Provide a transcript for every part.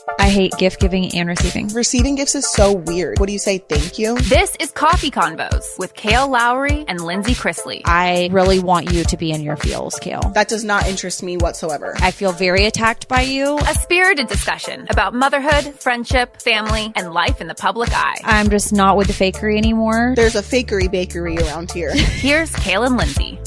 I hate gift giving and receiving. Receiving gifts is so weird. What do you say? Thank you? This is Coffee Convos with Kail Lowry and Lindsie Chrisley. I really want you to be in your feels, Kail. That does not interest me whatsoever. I feel very attacked by you. A spirited discussion about motherhood, friendship, family, and life in the public eye. I'm just not with the fakery anymore. There's a fakery bakery around here. Here's Kail and Lindsie.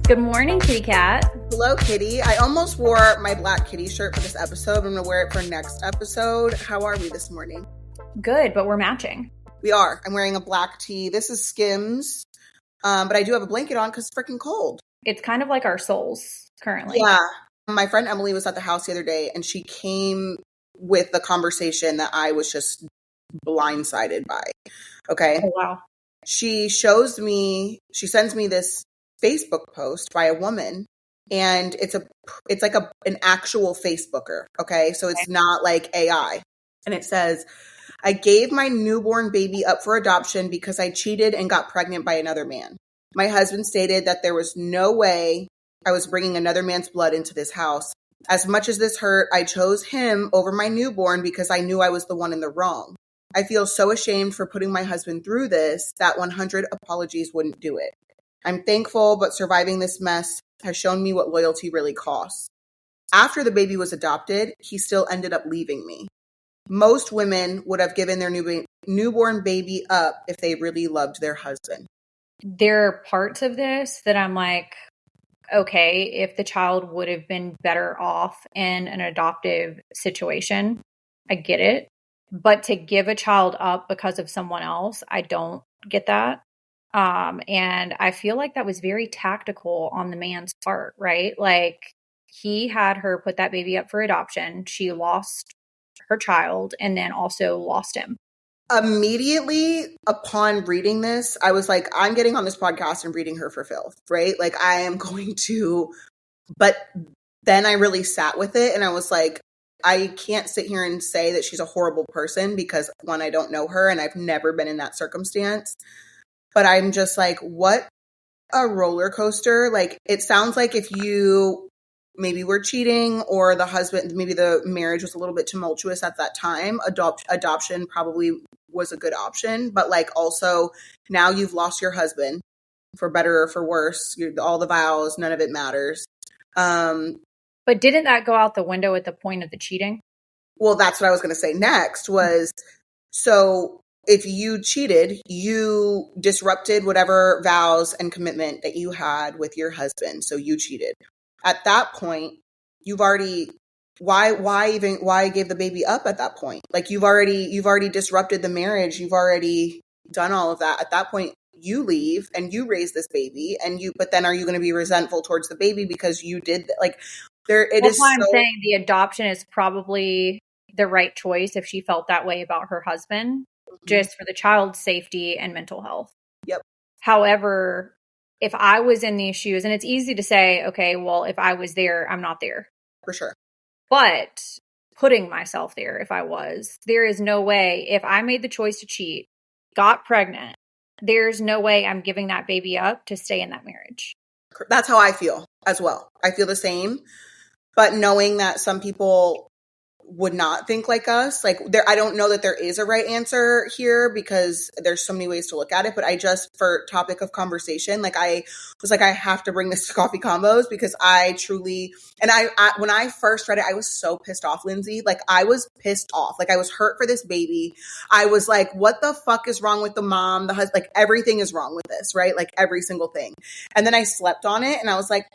Good morning, kitty cat. Hello, kitty. I almost wore my black kitty shirt for this episode. I'm going to wear it for next episode. How are we this morning? Good, but we're matching. We are. I'm wearing a black tee. This is Skims, but I do have a blanket on because it's freaking cold. It's kind of like our souls currently. Yeah. My friend Emily was at the house the other day, and she came with the conversation that I was just blindsided by. Okay? Oh, wow. She sends me this Facebook post by a woman, and it's like an actual Facebooker. Okay. So it's not like AI. And it says, I gave my newborn baby up for adoption because I cheated and got pregnant by another man. My husband stated that there was no way I was bringing another man's blood into this house. As much as this hurt, I chose him over my newborn because I knew I was the one in the wrong. I feel so ashamed for putting my husband through this that 100 apologies wouldn't do it. I'm thankful, but surviving this mess has shown me what loyalty really costs. After the baby was adopted, he still ended up leaving me. Most women would have given their newborn baby up if they really loved their husband. There are parts of this that I'm like, okay, if the child would have been better off in an adoptive situation, I get it. But to give a child up because of someone else, I don't get that. And I feel like that was very tactical on the man's part, right? Like he had her put that baby up for adoption. She lost her child and then also lost him. Immediately upon reading this, I was like, I'm getting on this podcast and reading her for filth, right? Like I am going to, but then I really sat with it and I was like, I can't sit here and say that she's a horrible person because one, I don't know her and I've never been in that circumstance. But I'm just like, what a roller coaster. Like, it sounds like if you maybe were cheating or the husband, maybe the marriage was a little bit tumultuous at that time, adoption probably was a good option. But like also now you've lost your husband for better or for worse. All the vows, none of it matters. But didn't that go out the window at the point of the cheating? Well, that's what I was going to say next was, so if you cheated, you disrupted whatever vows and commitment that you had with your husband. So you cheated. At that point, you've already, why give the baby up at that point? Like you've already disrupted the marriage. You've already done all of that. At that point, you leave and you raise this baby but then are you going to be resentful towards the baby because you did like there, it That's is why I'm so, saying the adoption is probably the right choice if she felt that way about her husband. Just for the child's safety and mental health. Yep. However, if I was in these shoes, and it's easy to say, okay, well, if I was there, I'm not there. For sure. But putting myself there, if I was, there is no way, if I made the choice to cheat, got pregnant, there's no way I'm giving that baby up to stay in that marriage. That's how I feel as well. I feel the same. But knowing that some people would not think like us, like I don't know that there is a right answer here because there's so many ways to look at it, but I just, for topic of conversation, like I was like, I have to bring this to Coffee Combos because I truly, and I when I first read it, I was so pissed off, Lindsie. Like I was pissed off. Like I was hurt for this baby. I was like, what the fuck is wrong with the mom, the husband, like everything is wrong with this, right? Like every single thing. And then I slept on it and I was like,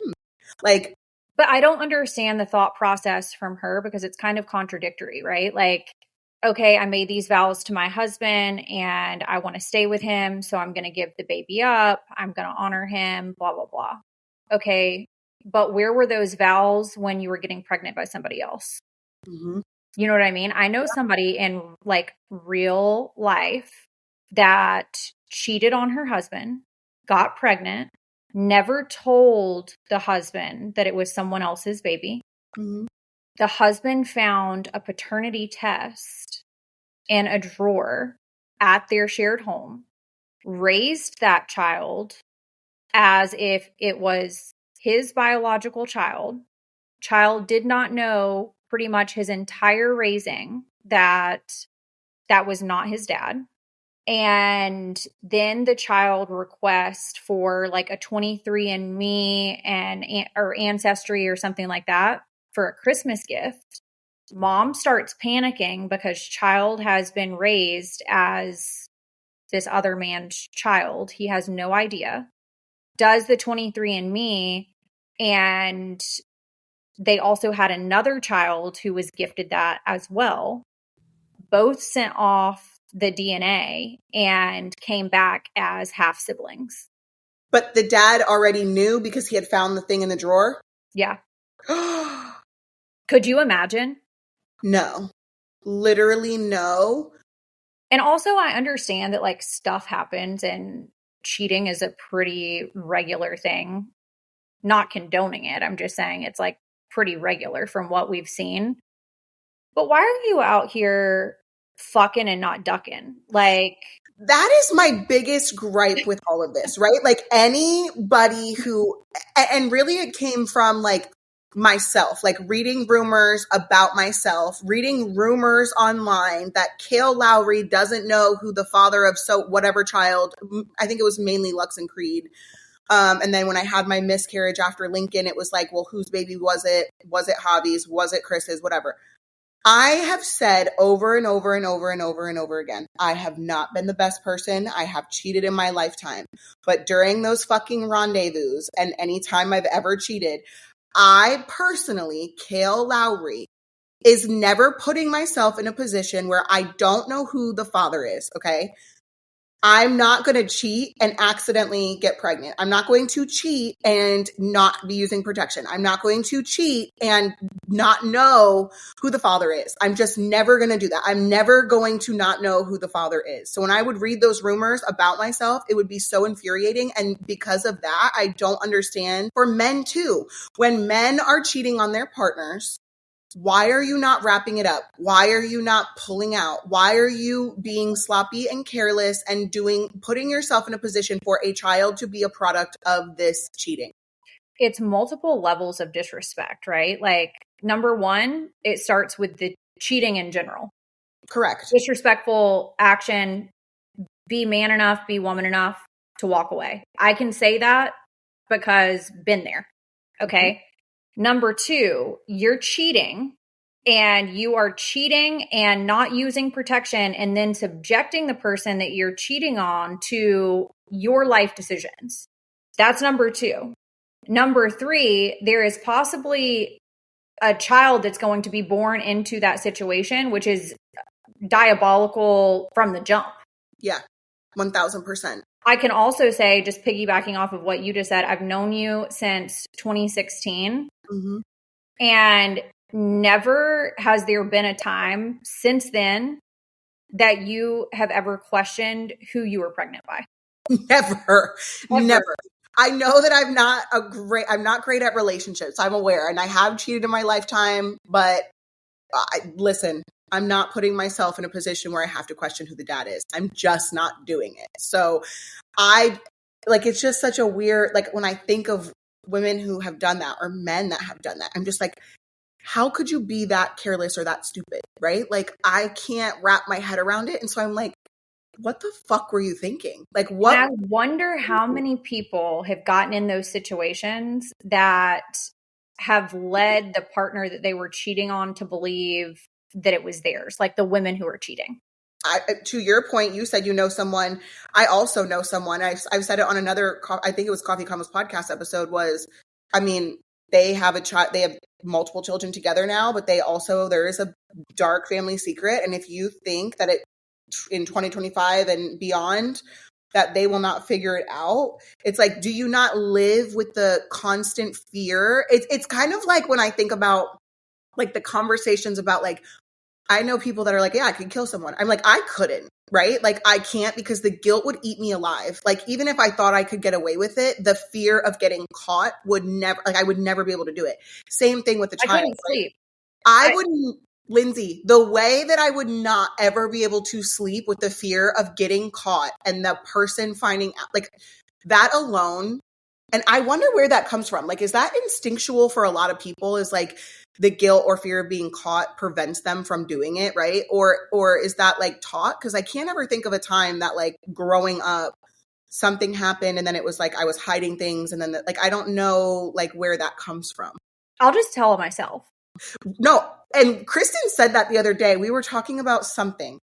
like, but I don't understand the thought process from her because it's kind of contradictory, right? Like, okay, I made these vows to my husband and I want to stay with him. So I'm going to give the baby up. I'm going to honor him, blah, blah, blah. Okay. But where were those vows when you were getting pregnant by somebody else? Mm-hmm. You know what I mean? I know somebody in like real life that cheated on her husband, got pregnant, never told the husband that it was someone else's baby. Mm-hmm. The husband found a paternity test in a drawer at their shared home, raised that child as if it was his biological child. Child did not know pretty much his entire raising that was not his dad. And then the child requests for like a 23andMe or Ancestry or something like that for a Christmas gift. Mom starts panicking because child has been raised as this other man's child. He has no idea. Does the 23andMe, and they also had another child who was gifted that as well. Both sent off the DNA and came back as half siblings. But the dad already knew because he had found the thing in the drawer? Yeah. Could you imagine? No. Literally no. And also I understand that like stuff happens and cheating is a pretty regular thing. Not condoning it. I'm just saying it's like pretty regular from what we've seen. But why are you out here fucking and not ducking? Like, that is my biggest gripe with all of this, right? Like anybody who, and really it came from like myself, like reading rumors about myself, reading rumors online that Kail Lowry doesn't know who the father of so whatever child, I think it was mainly Lux and Creed. And then when I had my miscarriage after Lincoln, it was like, well, whose baby was it? Was it Javi's? Was it Chris's? Whatever. I have said over and over and over and over and over again, I have not been the best person. I have cheated in my lifetime. But during those fucking rendezvous and any time I've ever cheated, I personally, Kail Lowry, is never putting myself in a position where I don't know who the father is, okay? I'm not going to cheat and accidentally get pregnant. I'm not going to cheat and not be using protection. I'm not going to cheat and not know who the father is. I'm just never going to do that. I'm never going to not know who the father is. So when I would read those rumors about myself, it would be so infuriating. And because of that, I don't understand for men too. When men are cheating on their partners, why are you not wrapping it up? Why are you not pulling out? Why are you being sloppy and careless and putting yourself in a position for a child to be a product of this cheating? It's multiple levels of disrespect, right? Like, number one, it starts with the cheating in general. Correct. Disrespectful action, be man enough, be woman enough to walk away. I can say that because been there. Okay. Mm-hmm. Number two, you're cheating and you are cheating and not using protection and then subjecting the person that you're cheating on to your life decisions. That's number two. Number three, there is possibly a child that's going to be born into that situation, which is diabolical from the jump. Yeah, 1000%. I can also say, just piggybacking off of what you just said, I've known you since 2016. Mm-hmm. And never has there been a time since then that you have ever questioned who you were pregnant by. Never. I know that I'm not great at relationships. I'm aware, and I have cheated in my lifetime, but listen, I'm not putting myself in a position where I have to question who the dad is. I'm just not doing it. So it's just such a weird, like when I think of women who have done that or men that have done that, I'm just like, how could you be that careless or that stupid, right? Like I can't wrap my head around it. And so I'm like, what the fuck were you thinking? Like what? And I wonder how many people have gotten in those situations that have led the partner that they were cheating on to believe that it was theirs, like the women who are cheating. To your point, you said you know someone. I also know someone. I've said it on another, I think it was Coffee Combos podcast episode they have a child, they have multiple children together now, but there is a dark family secret. And if you think that in 2025 and beyond, that they will not figure it out, it's like, do you not live with the constant fear? It's kind of like when I think about like the conversations about like, I know people that are like, yeah, I could kill someone. I'm like, I couldn't, right? Like I can't because the guilt would eat me alive. Like even if I thought I could get away with it, the fear of getting caught would never, like I would never be able to do it. Same thing with the child. I couldn't sleep. I wouldn't, Lindsie, the way that I would not ever be able to sleep with the fear of getting caught and the person finding out, like that alone. And I wonder where that comes from. Like, is that instinctual for a lot of people? Is like, the guilt or fear of being caught prevents them from doing it, right? Or is that like taught? Because I can't ever think of a time that like growing up, something happened and then it was like I was hiding things and then like I don't know like where that comes from. I'll just tell myself. No, and Kristen said that the other day. We were talking about something.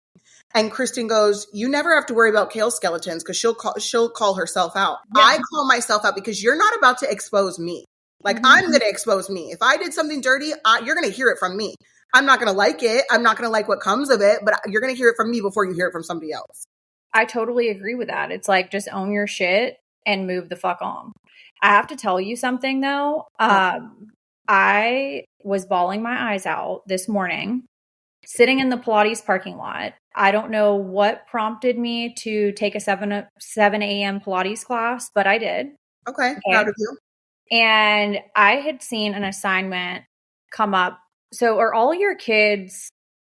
And Kristen goes, "You never have to worry about Kail skeletons because she'll call herself out." Yeah. I call myself out because you're not about to expose me. Like, I'm going to expose me. If I did something dirty, you're going to hear it from me. I'm not going to like it. I'm not going to like what comes of it, but you're going to hear it from me before you hear it from somebody else. I totally agree with that. It's like, just own your shit and move the fuck on. I have to tell you something though. I was bawling my eyes out this morning, sitting in the Pilates parking lot. I don't know what prompted me to take a 7 a.m. Pilates class, but I did. Okay. Proud of you. And I had seen an assignment come up. So are all your kids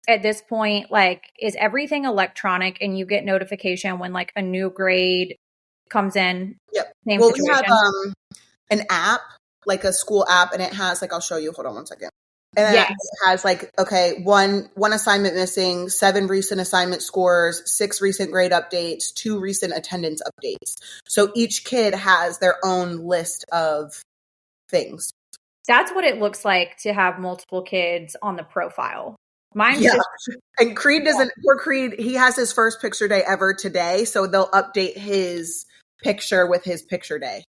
at this point, like, is everything electronic and you get notification when like a new grade comes in? Yep. Same well, situation? We have an app, like a school app, and it has like, I'll show you. Hold on one second. And then it has like, okay, one assignment missing, 7 recent assignment scores, 6 recent grade updates, 2 recent attendance updates. So each kid has their own list of things. That's what it looks like to have multiple kids on the profile. Mine's and Creed doesn't, poor Creed, he has his first picture day ever today. So they'll update his picture with his picture day.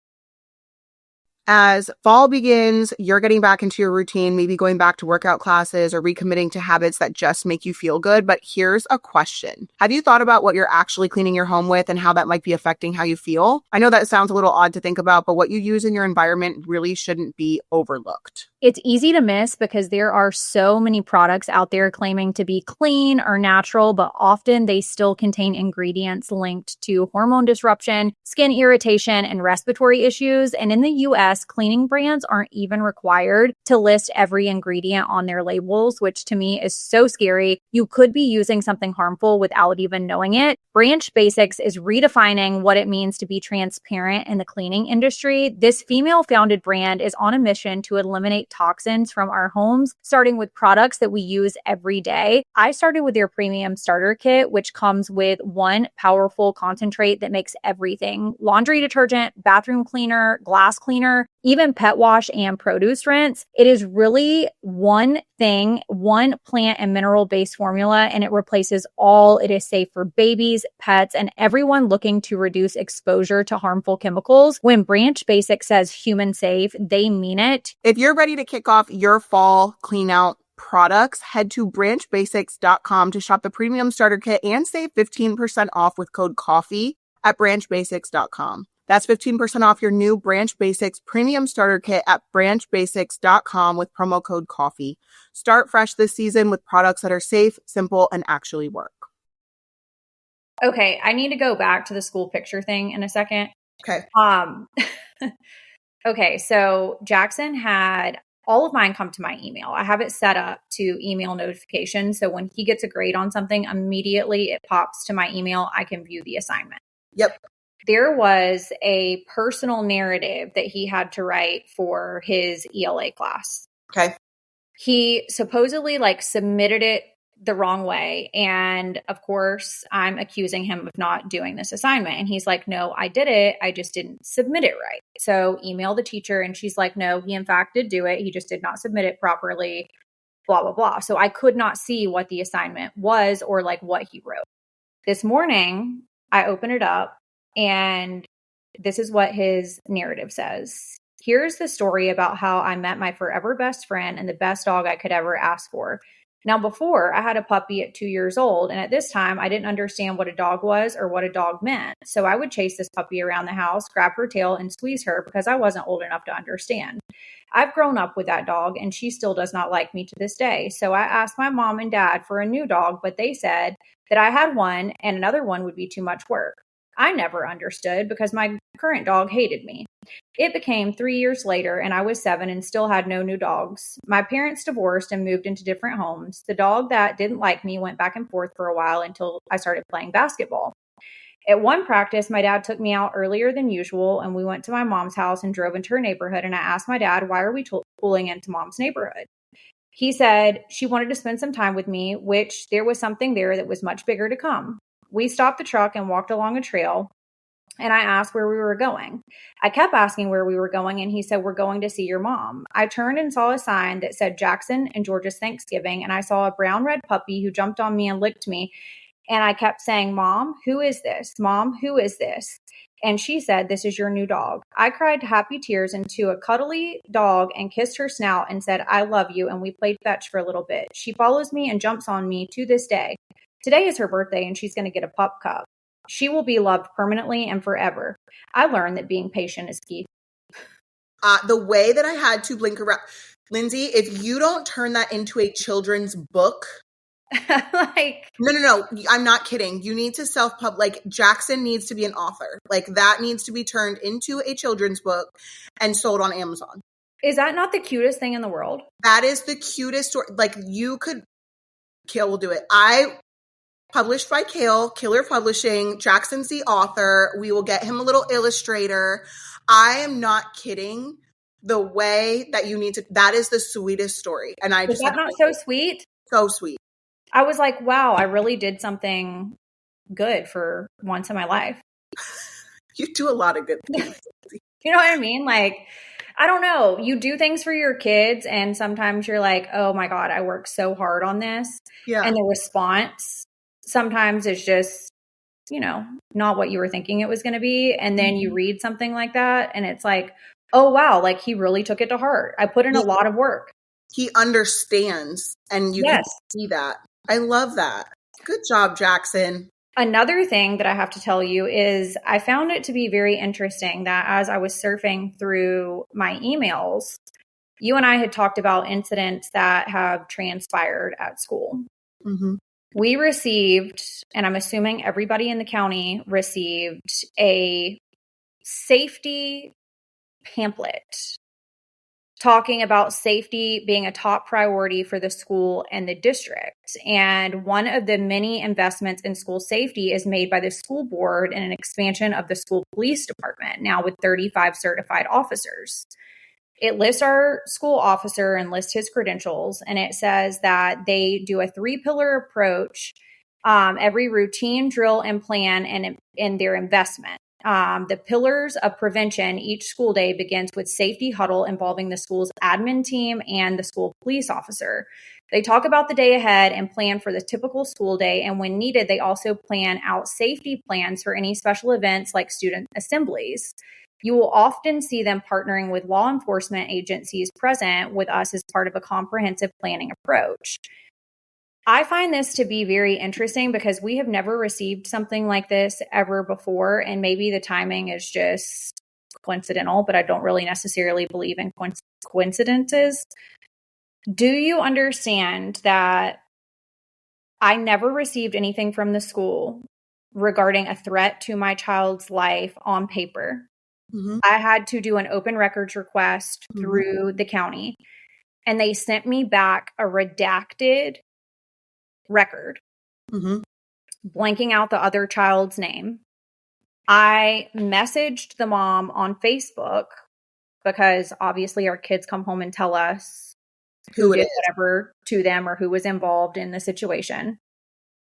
As fall begins, you're getting back into your routine, maybe going back to workout classes or recommitting to habits that just make you feel good. But here's a question. Have you thought about what you're actually cleaning your home with and how that might be affecting how you feel? I know that sounds a little odd to think about, but what you use in your environment really shouldn't be overlooked. It's easy to miss because there are so many products out there claiming to be clean or natural, but often they still contain ingredients linked to hormone disruption, skin irritation, and respiratory issues. And in the US, cleaning brands aren't even required to list every ingredient on their labels, which to me is so scary. You could be using something harmful without even knowing it. Branch Basics is redefining what it means to be transparent in the cleaning industry. This female-founded brand is on a mission to eliminate toxins from our homes, starting with products that we use every day. I started with their premium starter kit, which comes with one powerful concentrate that makes everything: laundry detergent, bathroom cleaner, glass cleaner, even pet wash and produce rinse. It is really one thing, one plant and mineral-based formula, and it replaces all. It is safe for babies, pets, and everyone looking to reduce exposure to harmful chemicals. When Branch Basics says human safe, they mean it. If you're ready to kick off your fall clean out products, head to branchbasics.com to shop the premium starter kit and save 15% off with code COFFEE at branchbasics.com. That's 15% off your new Branch Basics premium starter kit at branchbasics.com with promo code COFFEE. Start fresh this season with products that are safe, simple, and actually work. Okay, I need to go back to the school picture thing in a second. Okay. Okay, so Jackson had all of mine come to my email. I have it set up to email notifications. So when he gets a grade on something, immediately it pops to my email. I can view the assignment. Yep. There was a personal narrative that he had to write for his ELA class. Okay. He supposedly like submitted it the wrong way. And of course, I'm accusing him of not doing this assignment. And he's like, no, I did it. I just didn't submit it right. So email the teacher. And she's like, no, he in fact did do it. He just did not submit it properly, blah, blah, blah. So I could not see what the assignment was or like what he wrote. This morning, I open it up and this is what his narrative says. Here's the story about how I met my forever best friend and the best dog I could ever ask for. Now, before, I had a puppy at 2 years old, and at this time, I didn't understand what a dog was or what a dog meant. So I would chase this puppy around the house, grab her tail, and squeeze her because I wasn't old enough to understand. I've grown up with that dog, and she still does not like me to this day. So I asked my mom and dad for a new dog, but they said that I had one, and another one would be too much work. I never understood because my current dog hated me. It became 3 years later and I was 7 and still had no new dogs. My parents divorced and moved into different homes. The dog that didn't like me went back and forth for a while until I started playing basketball. At one practice, my dad took me out earlier than usual and we went to my mom's house and drove into her neighborhood, and I asked my dad, why are we pulling into mom's neighborhood? He said she wanted to spend some time with me, which there was something there that was much bigger to come. We stopped the truck and walked along a trail, and I asked where we were going. I kept asking where we were going, and he said, we're going to see your mom. I turned and saw a sign that said Jackson and George's Thanksgiving, and I saw a brown-red puppy who jumped on me and licked me, and I kept saying, Mom, who is this? Mom, who is this? And she said, this is your new dog. I cried happy tears into a cuddly dog and kissed her snout and said, I love you. And we played fetch for a little bit. She follows me and jumps on me to this day. Today is her birthday and she's going to get a pup cup. She will be loved permanently and forever. I learned that being patient is key. The way that I had to blink around, Lindsie, if you don't turn that into a children's book, like, no, I'm not kidding. You need to self-pub, like Jackson needs to be an author. Like that needs to be turned into a children's book and sold on Amazon. Is that not the cutest thing in the world? That is the cutest story. Like you could, Kail will do it. I published by Kail, Killer Publishing. Jackson's the author. We will get him a little illustrator. I am not kidding. The way that you need to, that is the sweetest story. And I Is that not so sweet? So sweet. I was like, wow, I really did something good for once in my life. You do a lot of good things. You know what I mean? Like, I don't know. You do things for your kids and sometimes you're like, oh my God, I worked so hard on this. Yeah. And the response sometimes is just, you know, not what you were thinking it was going to be. And then you read something like that and it's like, oh wow, like he really took it to heart. I put in a lot of work. He understands and you can see that. I love that. Good job, Jackson. Another thing that I have to tell you is I found it to be very interesting that as I was surfing through my emails, you and I had talked about incidents that have transpired at school. Mm-hmm. We received, and I'm assuming everybody in the county received, a safety pamphlet talking about safety being a top priority for the school and the district. And one of the many investments in school safety is made by the school board and an expansion of the school police department, now with 35 certified officers. It lists our school officer and lists his credentials, and it says that they do a 3-pillar approach, every routine, drill, and plan, and in their investment. The pillars of prevention each school day begins with safety huddle involving the school's admin team and the school police officer. They talk about the day ahead and plan for the typical school day. And when needed, they also plan out safety plans for any special events like student assemblies. You will often see them partnering with law enforcement agencies present with us as part of a comprehensive planning approach. I find this to be very interesting because we have never received something like this ever before. And maybe the timing is just coincidental, but I don't really necessarily believe in coincidences. Do you understand that I never received anything from the school regarding a threat to my child's life on paper? Mm-hmm. I had to do an open records request through the county, and they sent me back a redacted record, blanking out the other child's name. I messaged the mom on Facebook because obviously our kids come home and tell us who did whatever to them or who was involved in the situation.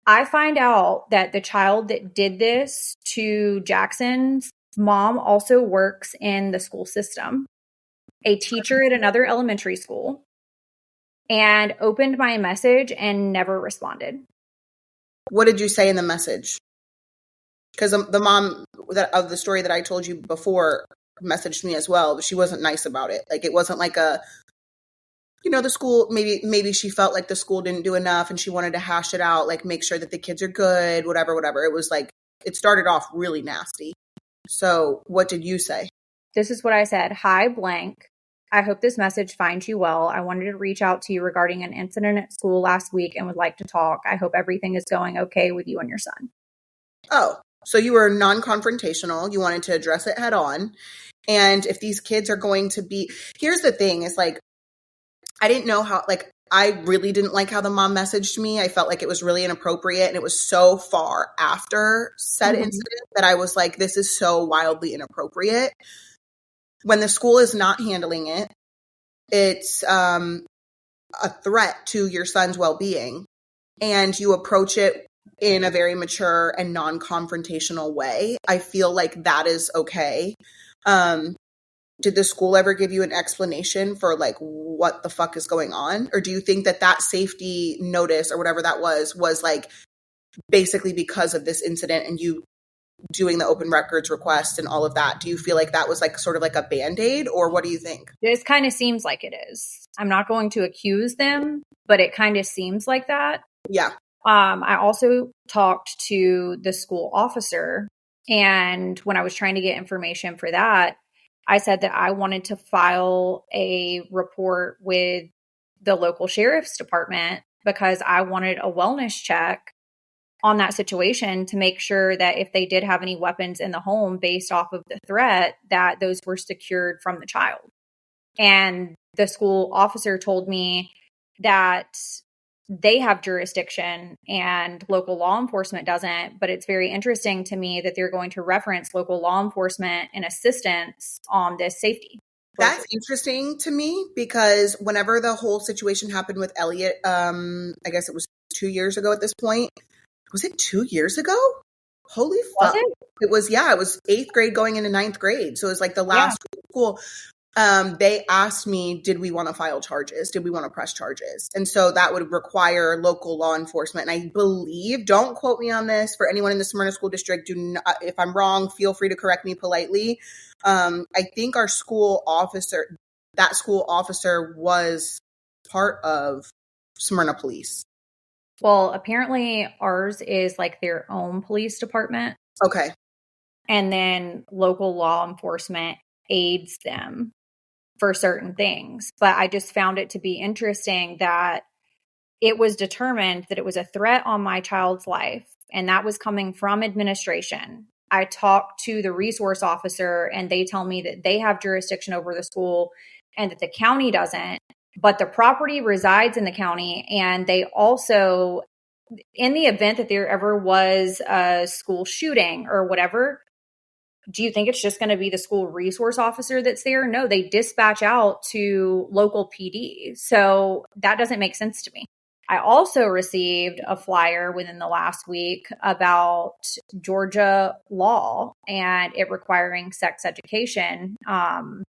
I find out that the child that did this to Jackson's mom also works in the school system, a teacher at another elementary school, and opened my message and never responded. What did you say in the message? Because the mom of the story that I told you before messaged me as well, but she wasn't nice about it. Like, it wasn't like a, you know, the school, maybe she felt like the school didn't do enough and she wanted to hash it out, like make sure that the kids are good, whatever. It was like, it started off really nasty. So what did you say? This is what I said. Hi, blank. I hope this message finds you well. I wanted to reach out to you regarding an incident at school last week and would like to talk. I hope everything is going okay with you and your son. Oh, so you were non-confrontational. You wanted to address it head on. And if these kids are going to be, here's the thing, is like, I didn't know how, like, I really didn't like how the mom messaged me. I felt like it was really inappropriate. And it was so far after said incident that I was like, this is so wildly inappropriate. When the school is not handling it, it's a threat to your son's well-being and you approach it in a very mature and non-confrontational way, I feel like that is okay. Did the school ever give you an explanation for like what the fuck is going on? Or do you think that that safety notice or whatever that was like basically because of this incident and you doing the open records request and all of that? Do you feel like that was like sort of like a Band-Aid, or what do you think? This kind of seems like it is. I'm not going to accuse them, but it kind of seems like that. Yeah. I also talked to the school officer, and when I was trying to get information for that, I said that I wanted to file a report with the local sheriff's department because I wanted a wellness check on that situation to make sure that if they did have any weapons in the home based off of the threat, that those were secured from the child. And the school officer told me that they have jurisdiction and local law enforcement doesn't. But it's very interesting to me that they're going to reference local law enforcement and assistance on this safety. That's interesting to me because whenever the whole situation happened with Elliot, I guess it was 2 years ago at this point. Was it 2 years ago? Holy fuck. It was 8th grade going into 9th grade. So it was like the last school. They asked me, did we want to file charges? Did we want to press charges? And so that would require local law enforcement. And I believe, don't quote me on this, for anyone in the Smyrna School District, do not, if I'm wrong, feel free to correct me politely. I think our school officer was part of Smyrna Police. Well, apparently ours is like their own police department. Okay. And then local law enforcement aids them for certain things. But I just found it to be interesting that it was determined that it was a threat on my child's life, and that was coming from administration. I talked to the resource officer, and they tell me that they have jurisdiction over the school and that the county doesn't, but the property resides in the county. And they also, in the event that there ever was a school shooting or whatever, do you think it's just going to be the school resource officer that's there? No, they dispatch out to local PD. So that doesn't make sense to me. I also received a flyer within the last week about Georgia law and it requiring sex education. And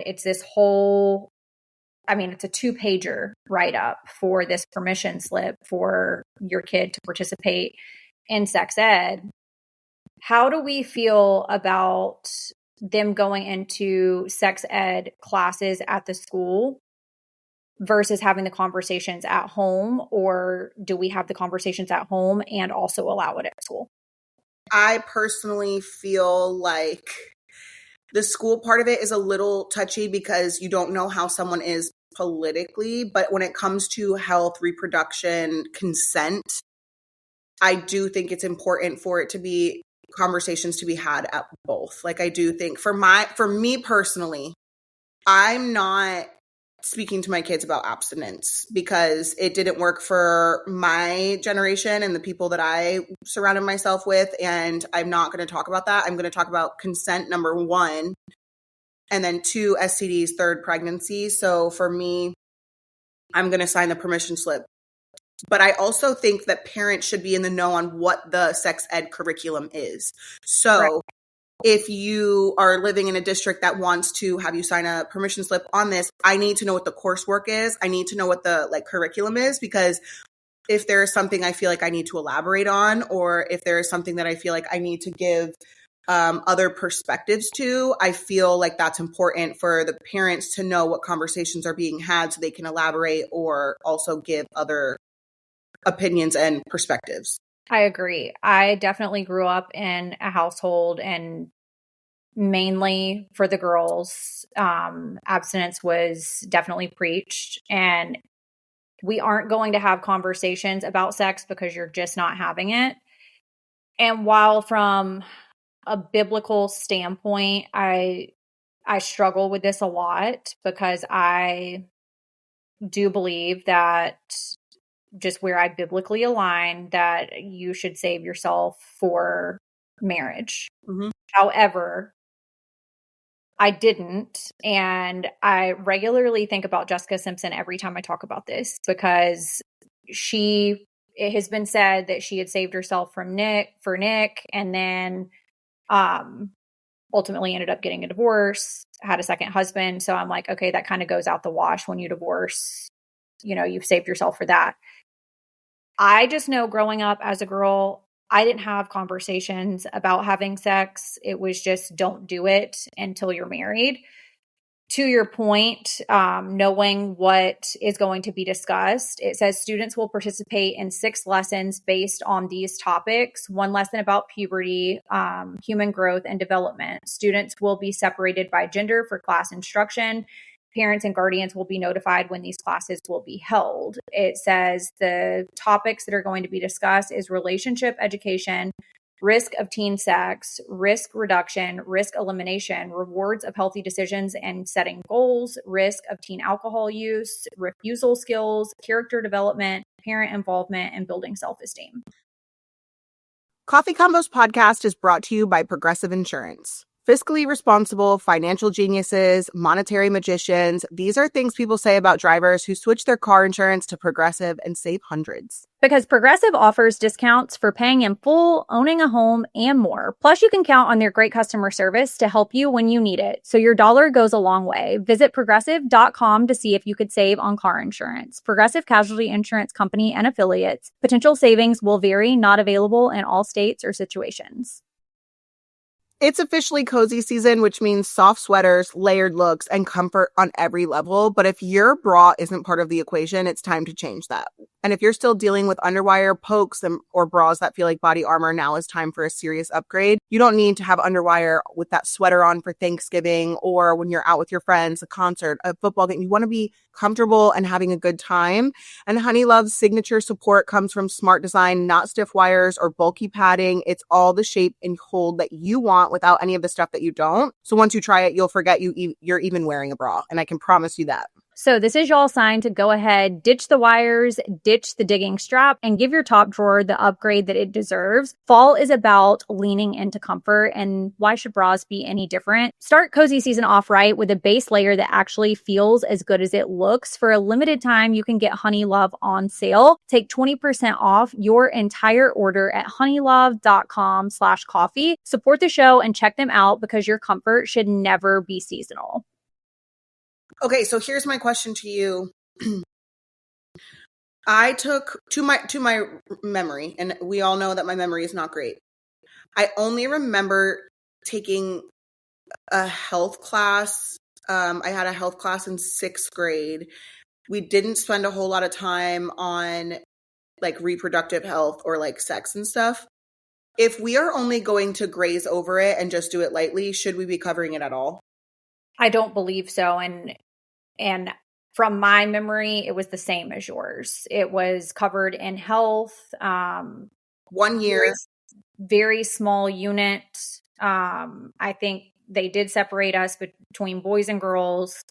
it's this whole, it's a 2-pager write-up for this permission slip for your kid to participate in sex ed. How do we feel about them going into sex ed classes at the school versus having the conversations at home? Or do we have the conversations at home and also allow it at school? I personally feel like the school part of it is a little touchy because you don't know how someone is politically, but when it comes to health, reproduction, consent, I do think it's important for it to be conversations to be had at both. Like I do think for me personally, I'm not speaking to my kids about abstinence because it didn't work for my generation and the people that I surrounded myself with. And I'm not going to talk about that. I'm going to talk about consent, number 1, and then 2, STDs, 3rd, pregnancy. So for me, I'm going to sign the permission slip. But I also think that parents should be in the know on what the sex ed curriculum is. So right. If you are living in a district that wants to have you sign a permission slip on this, I need to know what the coursework is. I need to know what the curriculum is, because if there is something I feel like I need to elaborate on, or if there is something that I feel like I need to give other perspectives to, I feel like that's important for the parents to know what conversations are being had so they can elaborate or also give other opinions and perspectives. I agree. I definitely grew up in a household, and mainly for the girls, abstinence was definitely preached, and we aren't going to have conversations about sex because you're just not having it. And while from a biblical standpoint, I struggle with this a lot because I do believe that just where I biblically align, that you should save yourself for marriage. Mm-hmm. However, I didn't. And I regularly think about Jessica Simpson every time I talk about this because it has been said that she had saved herself for Nick, and then ultimately ended up getting a divorce, had a second husband. So I'm like, okay, that kind of goes out the wash when you divorce. You've saved yourself for that. I just know growing up as a girl, I didn't have conversations about having sex. It was just don't do it until you're married. To your point, knowing what is going to be discussed, it says students will participate in 6 lessons based on these topics. 1 lesson about puberty, human growth and development. Students will be separated by gender for class instruction. Parents and guardians will be notified when these classes will be held. It says the topics that are going to be discussed is relationship education, risk of teen sex, risk reduction, risk elimination, rewards of healthy decisions and setting goals, risk of teen alcohol use, refusal skills, character development, parent involvement, and building self-esteem. Coffee Combos podcast is brought to you by Progressive Insurance. Fiscally responsible, financial geniuses, monetary magicians. These are things people say about drivers who switch their car insurance to Progressive and save hundreds. Because Progressive offers discounts for paying in full, owning a home, and more. Plus, you can count on their great customer service to help you when you need it. So your dollar goes a long way. Visit Progressive.com to see if you could save on car insurance. Progressive Casualty Insurance Company and Affiliates. Potential savings will vary, not available in all states or situations. It's officially cozy season, which means soft sweaters, layered looks, and comfort on every level. But if your bra isn't part of the equation, it's time to change that. And if you're still dealing with underwire, pokes, or bras that feel like body armor, now is time for a serious upgrade. You don't need to have underwire with that sweater on for Thanksgiving or when you're out with your friends, a concert, a football game. You want to be comfortable and having a good time. And Honeylove's signature support comes from smart design, not stiff wires or bulky padding. It's all the shape and hold that you want without any of the stuff that you don't. So once you try it, you'll forget you're even wearing a bra. And I can promise you that. So this is y'all sign to go ahead, ditch the wires, ditch the digging strap, and give your top drawer the upgrade that it deserves. Fall is about leaning into comfort, and why should bras be any different? Start cozy season off right with a base layer that actually feels as good as it looks. For a limited time, you can get Honeylove on sale. Take 20% off your entire order at honeylove.com/coffee. Support the show and check them out because your comfort should never be seasonal. Okay, so here's my question to you. I took to my memory, and we all know that my memory is not great. I only remember taking a health class. I had a health class in 6th grade. We didn't spend a whole lot of time on like reproductive health or like sex and stuff. If we are only going to graze over it and just do it lightly, should we be covering it at all? I don't believe so. And from my memory, it was the same as yours. It was covered in health. 1 year. Very small unit. I think they did separate us between boys and girls.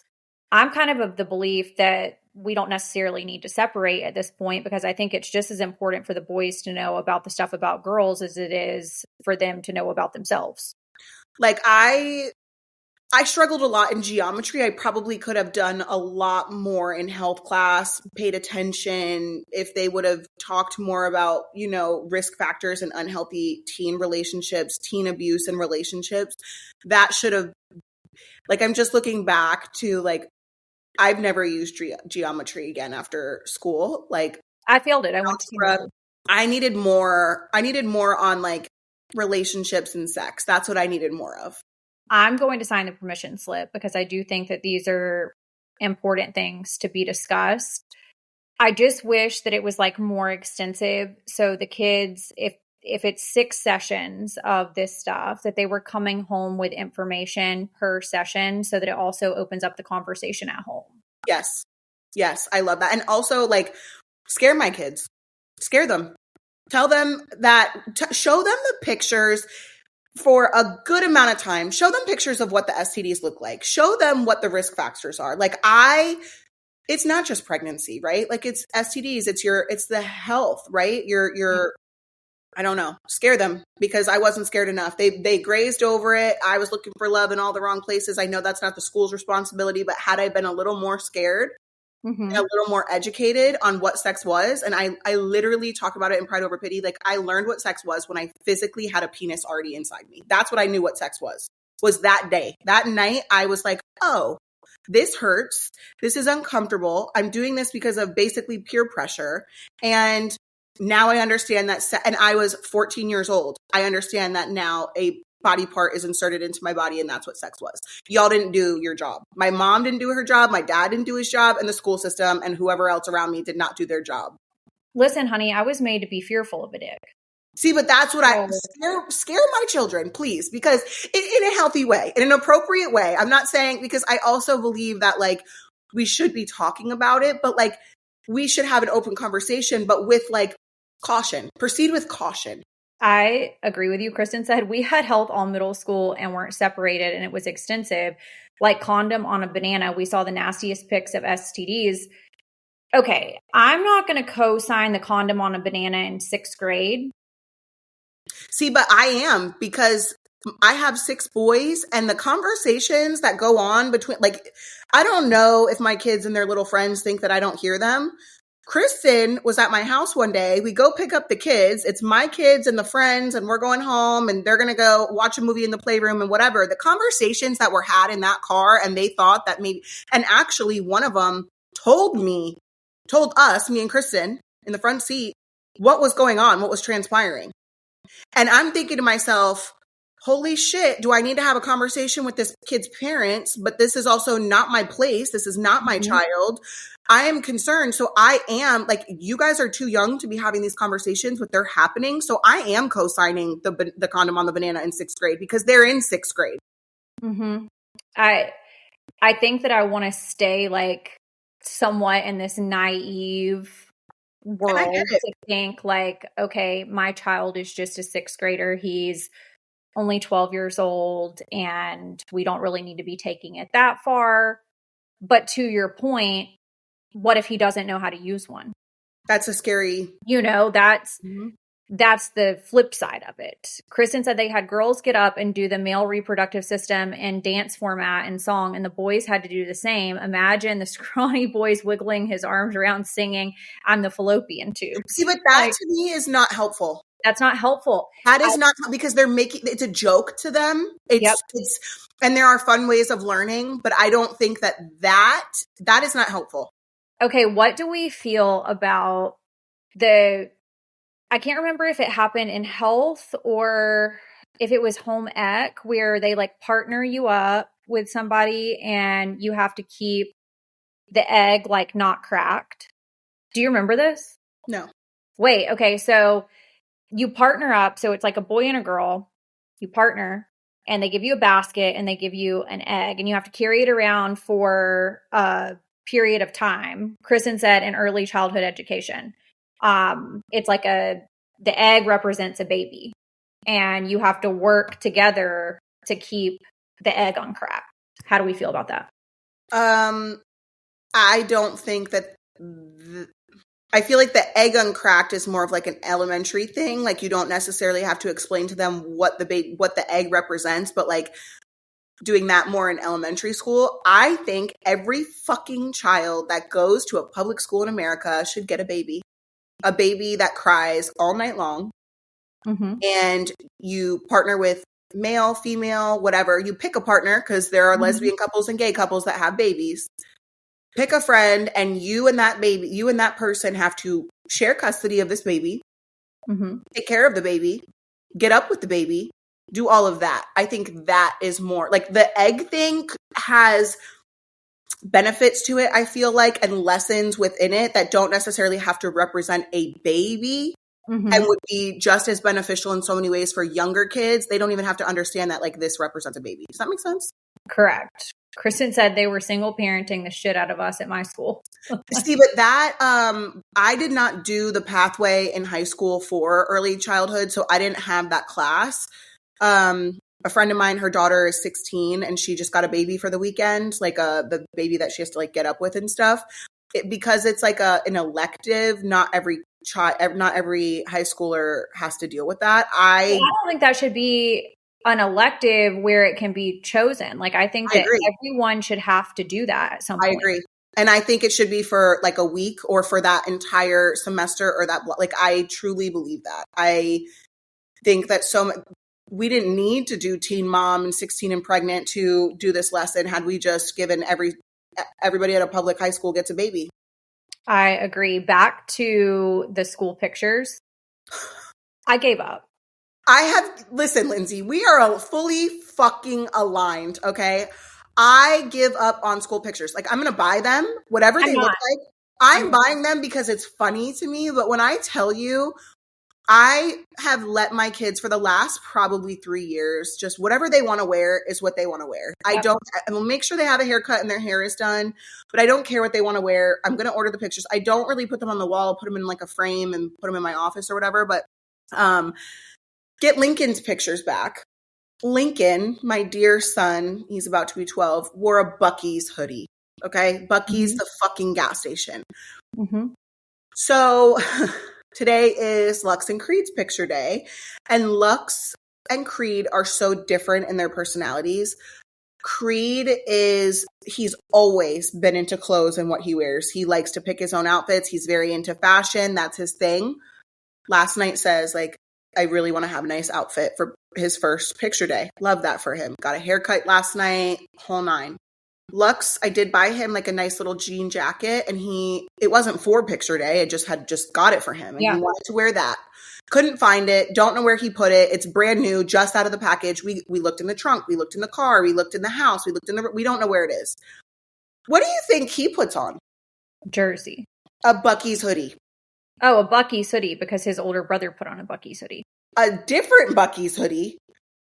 I'm kind of the belief that we don't necessarily need to separate at this point because I think it's just as important for the boys to know about the stuff about girls as it is for them to know about themselves. Like I struggled a lot in geometry. I probably could have done a lot more in health class, paid attention if they would have talked more about, risk factors and unhealthy teen relationships, teen abuse and relationships. That should have, I'm just looking back to I've never used geometry again after school. I failed it. I went to I needed more on relationships and sex. That's what I needed more of. I'm going to sign the permission slip because I do think that these are important things to be discussed. I just wish that it was more extensive. So the kids, if it's 6 sessions of this stuff, that they were coming home with information per session so that it also opens up the conversation at home. Yes. Yes. I love that. And also scare my kids, scare them, tell them that, show them the pictures for a good amount of time. Show them pictures of what the STDs look like. Show them what the risk factors are. It's not just pregnancy, right? It's STDs. It's the health, right? Your I don't know, scare them, because I wasn't scared enough. They grazed over it. I was looking for love in all the wrong places. I know that's not the school's responsibility, but had I been a little more scared, Mm-hmm. and a little more educated on what sex was, and I literally talk about it in Pride Over Pity. Like, I learned what sex was when I physically had a penis already inside me. That's what I knew what sex was that day. That night, I was like, oh, this hurts. This is uncomfortable. I'm doing this because of basically peer pressure. And now I understand that. And I was 14 years old. I understand that now a body part is inserted into my body, and that's what sex was. Y'all didn't do your job. My mom didn't do her job. My dad didn't do his job, and the school system and whoever else around me did not do their job. Listen, honey, I was made to be fearful of a dick. See, but that's what I scare my children, please, because in a healthy way, in an appropriate way. I'm not saying, because I also believe that, like, we should be talking about it, but, like, we should have an open conversation, but with, like, caution. Proceed with caution. I agree with you. Kristen said we had health all middle school and weren't separated, and it was extensive. Like condom on a banana. We saw the nastiest pics of STDs. Okay, I'm not going to co-sign the condom on a banana in 6th grade. See, but I am, because I have 6 boys, and the conversations that go on between, like, I don't know if my kids and their little friends think that I don't hear them. Kristen was at my house one day. We go pick up the kids. It's my kids and the friends, and we're going home, and they're going to go watch a movie in the playroom and whatever. The conversations that were had in that car, and they thought that maybe, and actually one of them told us, me and Kristen in the front seat, what was going on, what was transpiring. And I'm thinking to myself, holy shit, do I need to have a conversation with this kid's parents? But this is also not my place. This is not my child. I am concerned. So I am, like, you guys are too young to be having these conversations, but they're happening. So I am co-signing the condom on the banana in 6th grade, because they're in 6th grade. Mm-hmm. I think that I want to stay, like, somewhat in this naive world to think, like, okay, my child is just a 6th grader. He's only 12 years old, and we don't really need to be taking it that far. But to your point, what if he doesn't know how to use one? That's a scary, that's the flip side of it. Kristen said they had girls get up and do the male reproductive system in dance format and song, and the boys had to do the same. Imagine the scrawny boys wiggling his arms around singing, "I'm the fallopian tube." See, but that to me is not helpful. That's not helpful. That is not, because they're making, it's a joke to them. It's, and there are fun ways of learning, but I don't think that is not helpful. Okay, what do we feel about I can't remember if it happened in health or if it was home ec, where they, like, partner you up with somebody and you have to keep the egg, like, not cracked. Do you remember this? No. Wait, okay, so you partner up. So it's like a boy and a girl. You partner, and they give you a basket and they give you an egg, and you have to carry it around for a period of time. Kristen said in early childhood education. It's like the egg represents a baby, and you have to work together to keep the egg uncracked. How do we feel about that? I don't think that I feel like the egg uncracked is more of like an elementary thing. Like, you don't necessarily have to explain to them what the egg represents, but, like, doing that more in elementary school. I think every fucking child that goes to a public school in America should get a baby that cries all night long. Mm-hmm. And you partner with male, female, whatever. You pick a partner, because there are lesbian couples and gay couples that have babies. Pick a friend, and you and that person have to share custody of this baby, take care of the baby, get up with the baby, do all of that. I think that is more, like, the egg thing has benefits to it, I feel like, and lessons within it that don't necessarily have to represent a baby, and would be just as beneficial in so many ways for younger kids. They don't even have to understand that, like, this represents a baby. Does that make sense? Correct. Kristen said they were single parenting the shit out of us at my school. See, but that, I did not do the pathway in high school for early childhood, so I didn't have that class. A friend of mine, her daughter is 16, and she just got a baby for the weekend, like the baby that she has to, like, get up with and stuff. Because it's like an elective, not every not every high schooler has to deal with that. I don't think that should be an elective where it can be chosen. Like, I think that everyone should have to do that at some point. I agree. And I think it should be for like a week or for that entire semester or that, like, I truly believe that. I think that we didn't need to do Teen Mom and 16 and Pregnant to do this lesson had we just given everybody at a public high school gets a baby. I agree. Back to the school pictures. I gave up. Listen, Lindsie, we are fully fucking aligned, okay? I give up on school pictures. Like, I'm going to buy them, whatever they look like. I'm buying them because it's funny to me. But when I tell you, I have let my kids for the last probably 3 years, just whatever they want to wear is what they want to wear. Yep. I will make sure they have a haircut and their hair is done, but I don't care what they want to wear. I'm going to order the pictures. I don't really put them on the wall, put them in like a frame and put them in my office or whatever, but get Lincoln's pictures back. Lincoln, my dear son, he's about to be 12, wore a Buc-ee's hoodie. Okay. Buc-ee's, the fucking gas station. Mm-hmm. So today is Lux and Creed's picture day, and Lux and Creed are so different in their personalities. Creed he's always been into clothes and what he wears. He likes to pick his own outfits. He's very into fashion. That's his thing. Last night says, like, I really want to have a nice outfit for his first picture day. Love that for him. Got a haircut last night, whole nine. Lux, I did buy him like a nice little jean jacket, and it wasn't for picture day. I just got it for him, and he wanted to wear that. Couldn't find it. Don't know where he put it. It's brand new, just out of the package. We looked in the trunk. We looked in the car. We looked in the house. We don't know where it is. What do you think he puts on? Jersey. A Buc-ee's hoodie. Oh, a Buc-ee's hoodie because his older brother put on a Buc-ee's hoodie. A different Buc-ee's hoodie,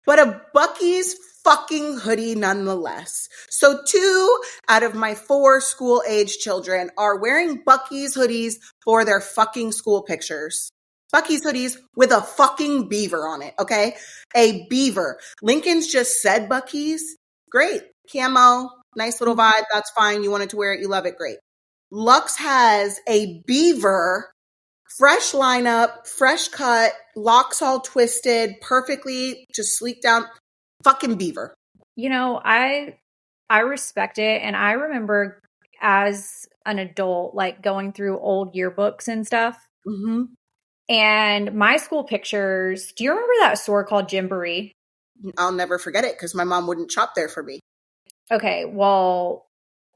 but a Buc-ee's fucking hoodie nonetheless. So 2 out of my 4 school-age children are wearing Buc-ee's hoodies for their fucking school pictures. Buc-ee's hoodies with a fucking beaver on it, okay? A beaver. Lincoln's just said Buc-ee's. Great. Camo, nice little vibe. That's fine. You wanted to wear it. You love it. Great. Lux has a beaver. Fresh lineup, fresh cut, locks all twisted, perfectly, just sleek down. Fucking beaver. You know, I respect it. And I remember as an adult, like going through old yearbooks and stuff. Mm-hmm. And my school pictures, do you remember that store called Gymboree? I'll never forget it because my mom wouldn't shop there for me. Okay, well,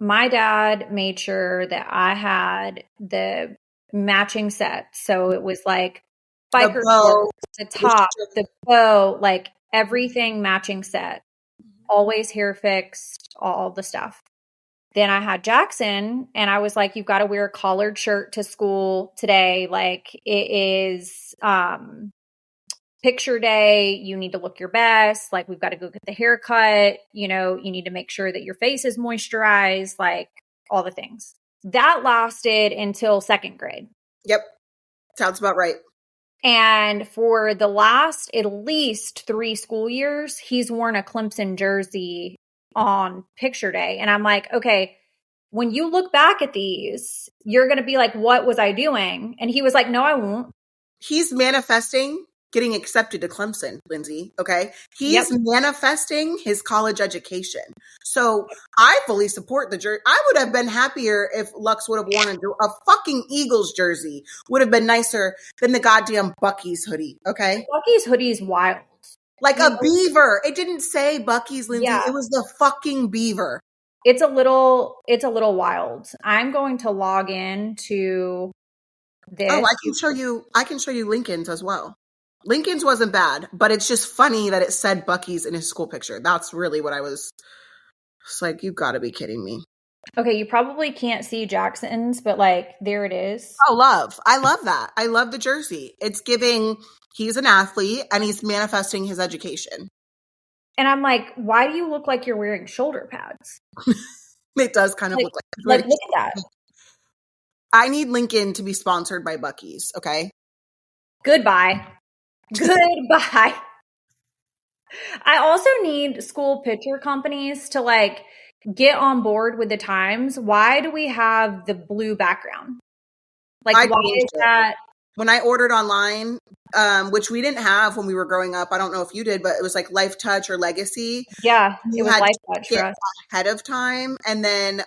my dad made sure that I had the matching set. So it was like biker shorts, the top, the bow, like everything matching set. Always hair fixed, all the stuff. Then I had Jackson, and I was like, you've got to wear a collared shirt to school today. Like, it is picture day. You need to look your best. Like, we've got to go get the haircut. You know, you need to make sure that your face is moisturized, like all the things. That lasted until 2nd grade. Yep. Sounds about right. And for the last at least 3 school years, he's worn a Clemson jersey on picture day. And I'm like, okay, when you look back at these, you're going to be like, what was I doing? And he was like, no, I won't. He's manifesting getting accepted to Clemson, Lindsie. Okay. He's manifesting his college education. So I fully support the jersey. I would have been happier if Lux would have worn a fucking Eagles jersey. Would have been nicer than the goddamn Buc-ee's hoodie. Okay. Buc-ee's hoodie is wild. Like a beaver. It didn't say Buc-ee's, Lindsie. Yeah. It was the fucking beaver. It's a little wild. I'm going to log in to this. Oh, I can show you Lincoln's as well. Lincoln's wasn't bad, but it's just funny that it said Buc-ee's in his school picture. That's really what I was like, you gotta be kidding me. Okay, you probably can't see Jackson's, but like, there it is. Oh, I love that. I love the jersey. It's giving, he's an athlete and he's manifesting his education. And I'm like, why do you look like you're wearing shoulder pads? It does kind of look like look at that. I need Lincoln to be sponsored by Buc-ee's, okay? Goodbye. Goodbye. I also need school picture companies to like get on board with the times. Why do we have the blue background? Like, why is that? When I ordered online, which we didn't have when we were growing up, I don't know if you did, but it was like Life Touch or Legacy. Yeah, it You was had Life to Touch for get us. ahead of time and then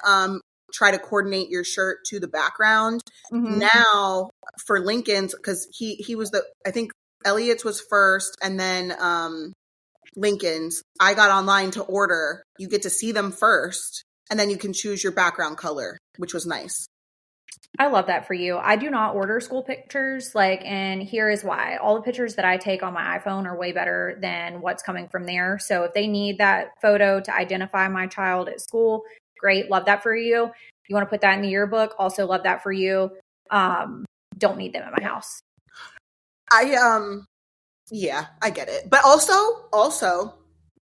try to coordinate your shirt to the background. Mm-hmm. Now for Lincoln's, because he was I think Elliot's was first, and then Lincoln's, I got online to order. You get to see them first, and then you can choose your background color, which was nice. I love that for you. I do not order school pictures, and here is why. All the pictures that I take on my iPhone are way better than what's coming from there. So if they need that photo to identify my child at school, great. Love that for you. You want to put that in the yearbook? Also love that for you. Don't need them at my house. Yeah, I get it. But also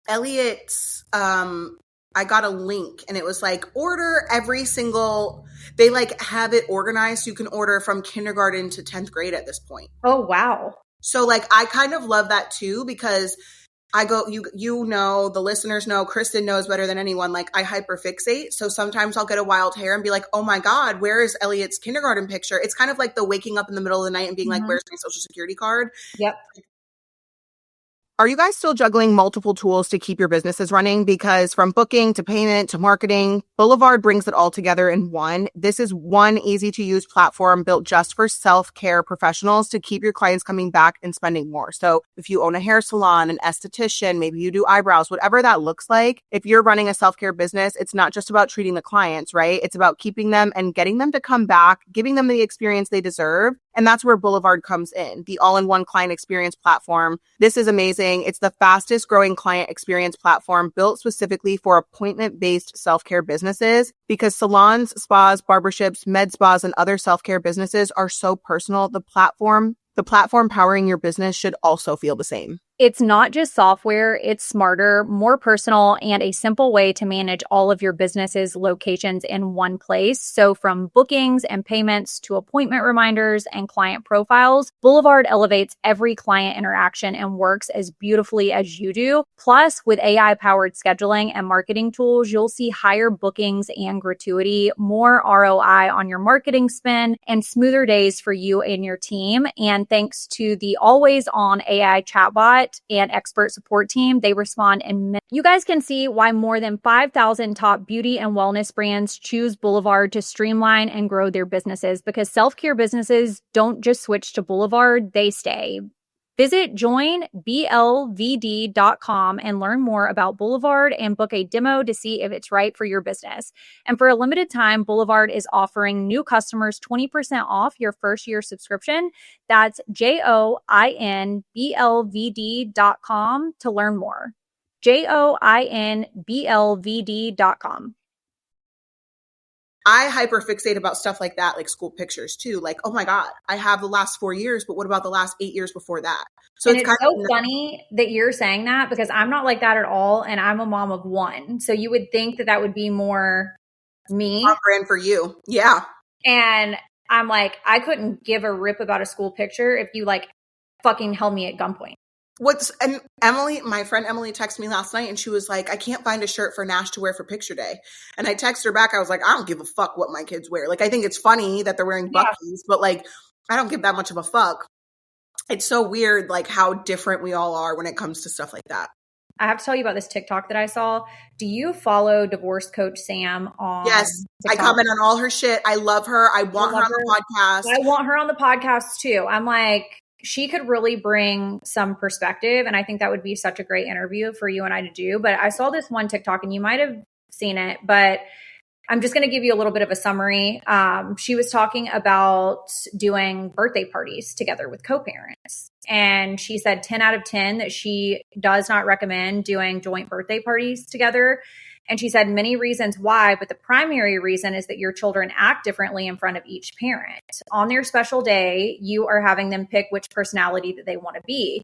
Elliot's, I got a link and it was like order every single, they like have it organized. So you can order from kindergarten to 10th grade at this point. Oh, wow. So like, I kind of love that too, because I go, you know, the listeners know, Kristen knows better than anyone. Like I hyperfixate. So sometimes I'll get a wild hair and be like, oh my God, where is Elliot's kindergarten picture? It's kind of like the waking up in the middle of the night and being like, where's my social security card? Yep. Are you guys still juggling multiple tools to keep your businesses running? Because from booking to payment to marketing, Boulevard brings it all together in one. This is one easy to use platform built just for self-care professionals to keep your clients coming back and spending more. So if you own a hair salon, an esthetician, maybe you do eyebrows, whatever that looks like, if you're running a self-care business, it's not just about treating the clients, right? It's about keeping them and getting them to come back, giving them the experience they deserve. And that's where Boulevard comes in, the all-in-one client experience platform. This is amazing. It's the fastest growing client experience platform built specifically for appointment-based self-care businesses, because salons, spas, barbershops, med spas, and other self-care businesses are so personal. The platform powering your business should also feel the same. It's not just software, it's smarter, more personal, and a simple way to manage all of your business's locations in one place. So from bookings and payments to appointment reminders and client profiles, Boulevard elevates every client interaction and works as beautifully as you do. Plus, with AI-powered scheduling and marketing tools, you'll see higher bookings and gratuity, more ROI on your marketing spend, and smoother days for you and your team. And thanks to the always-on AI chatbot and expert support team, they respond in minutes. You guys can see why more than 5,000 top beauty and wellness brands choose Boulevard to streamline and grow their businesses, because self-care businesses don't just switch to Boulevard, they stay. Visit joinblvd.com and learn more about Boulevard and book a demo to see if it's right for your business. And for a limited time, Boulevard is offering new customers 20% off your first year subscription. That's joinblvd.com to learn more. joinblvd.com. I hyperfixate about stuff like that, like school pictures too. Like, oh my God, I have the last 4 years, but what about the last 8 years before that? So it's kind of funny that you're saying that, because I'm not like that at all. And I'm a mom of one. So you would think that that would be more me. Brand for you. Yeah. And I'm like, I couldn't give a rip about a school picture if you like fucking held me at gunpoint. And Emily, my friend Emily texted me last night and she was like, I can't find a shirt for Nash to wear for picture day. And I texted her back. I was like, I don't give a fuck what my kids wear. Like, I think it's funny that they're wearing Buckies, but like, I don't give that much of a fuck. It's so weird, like how different we all are when it comes to stuff like that. I have to tell you about this TikTok that I saw. Do you follow Divorce Coach Sam on Yes, TikTok? I comment on all her shit. I love her. I want her on the podcast. I want her on the podcast too. I'm like, she could really bring some perspective. And I think that would be such a great interview for you and I to do. But I saw this one TikTok and you might have seen it, but I'm just going to give you a little bit of a summary. She was talking about doing birthday parties together with co-parents. And she said 10 out of 10 that she does not recommend doing joint birthday parties together. And she said many reasons why, but the primary reason is that your children act differently in front of each parent. On their special day, you are having them pick which personality that they want to be.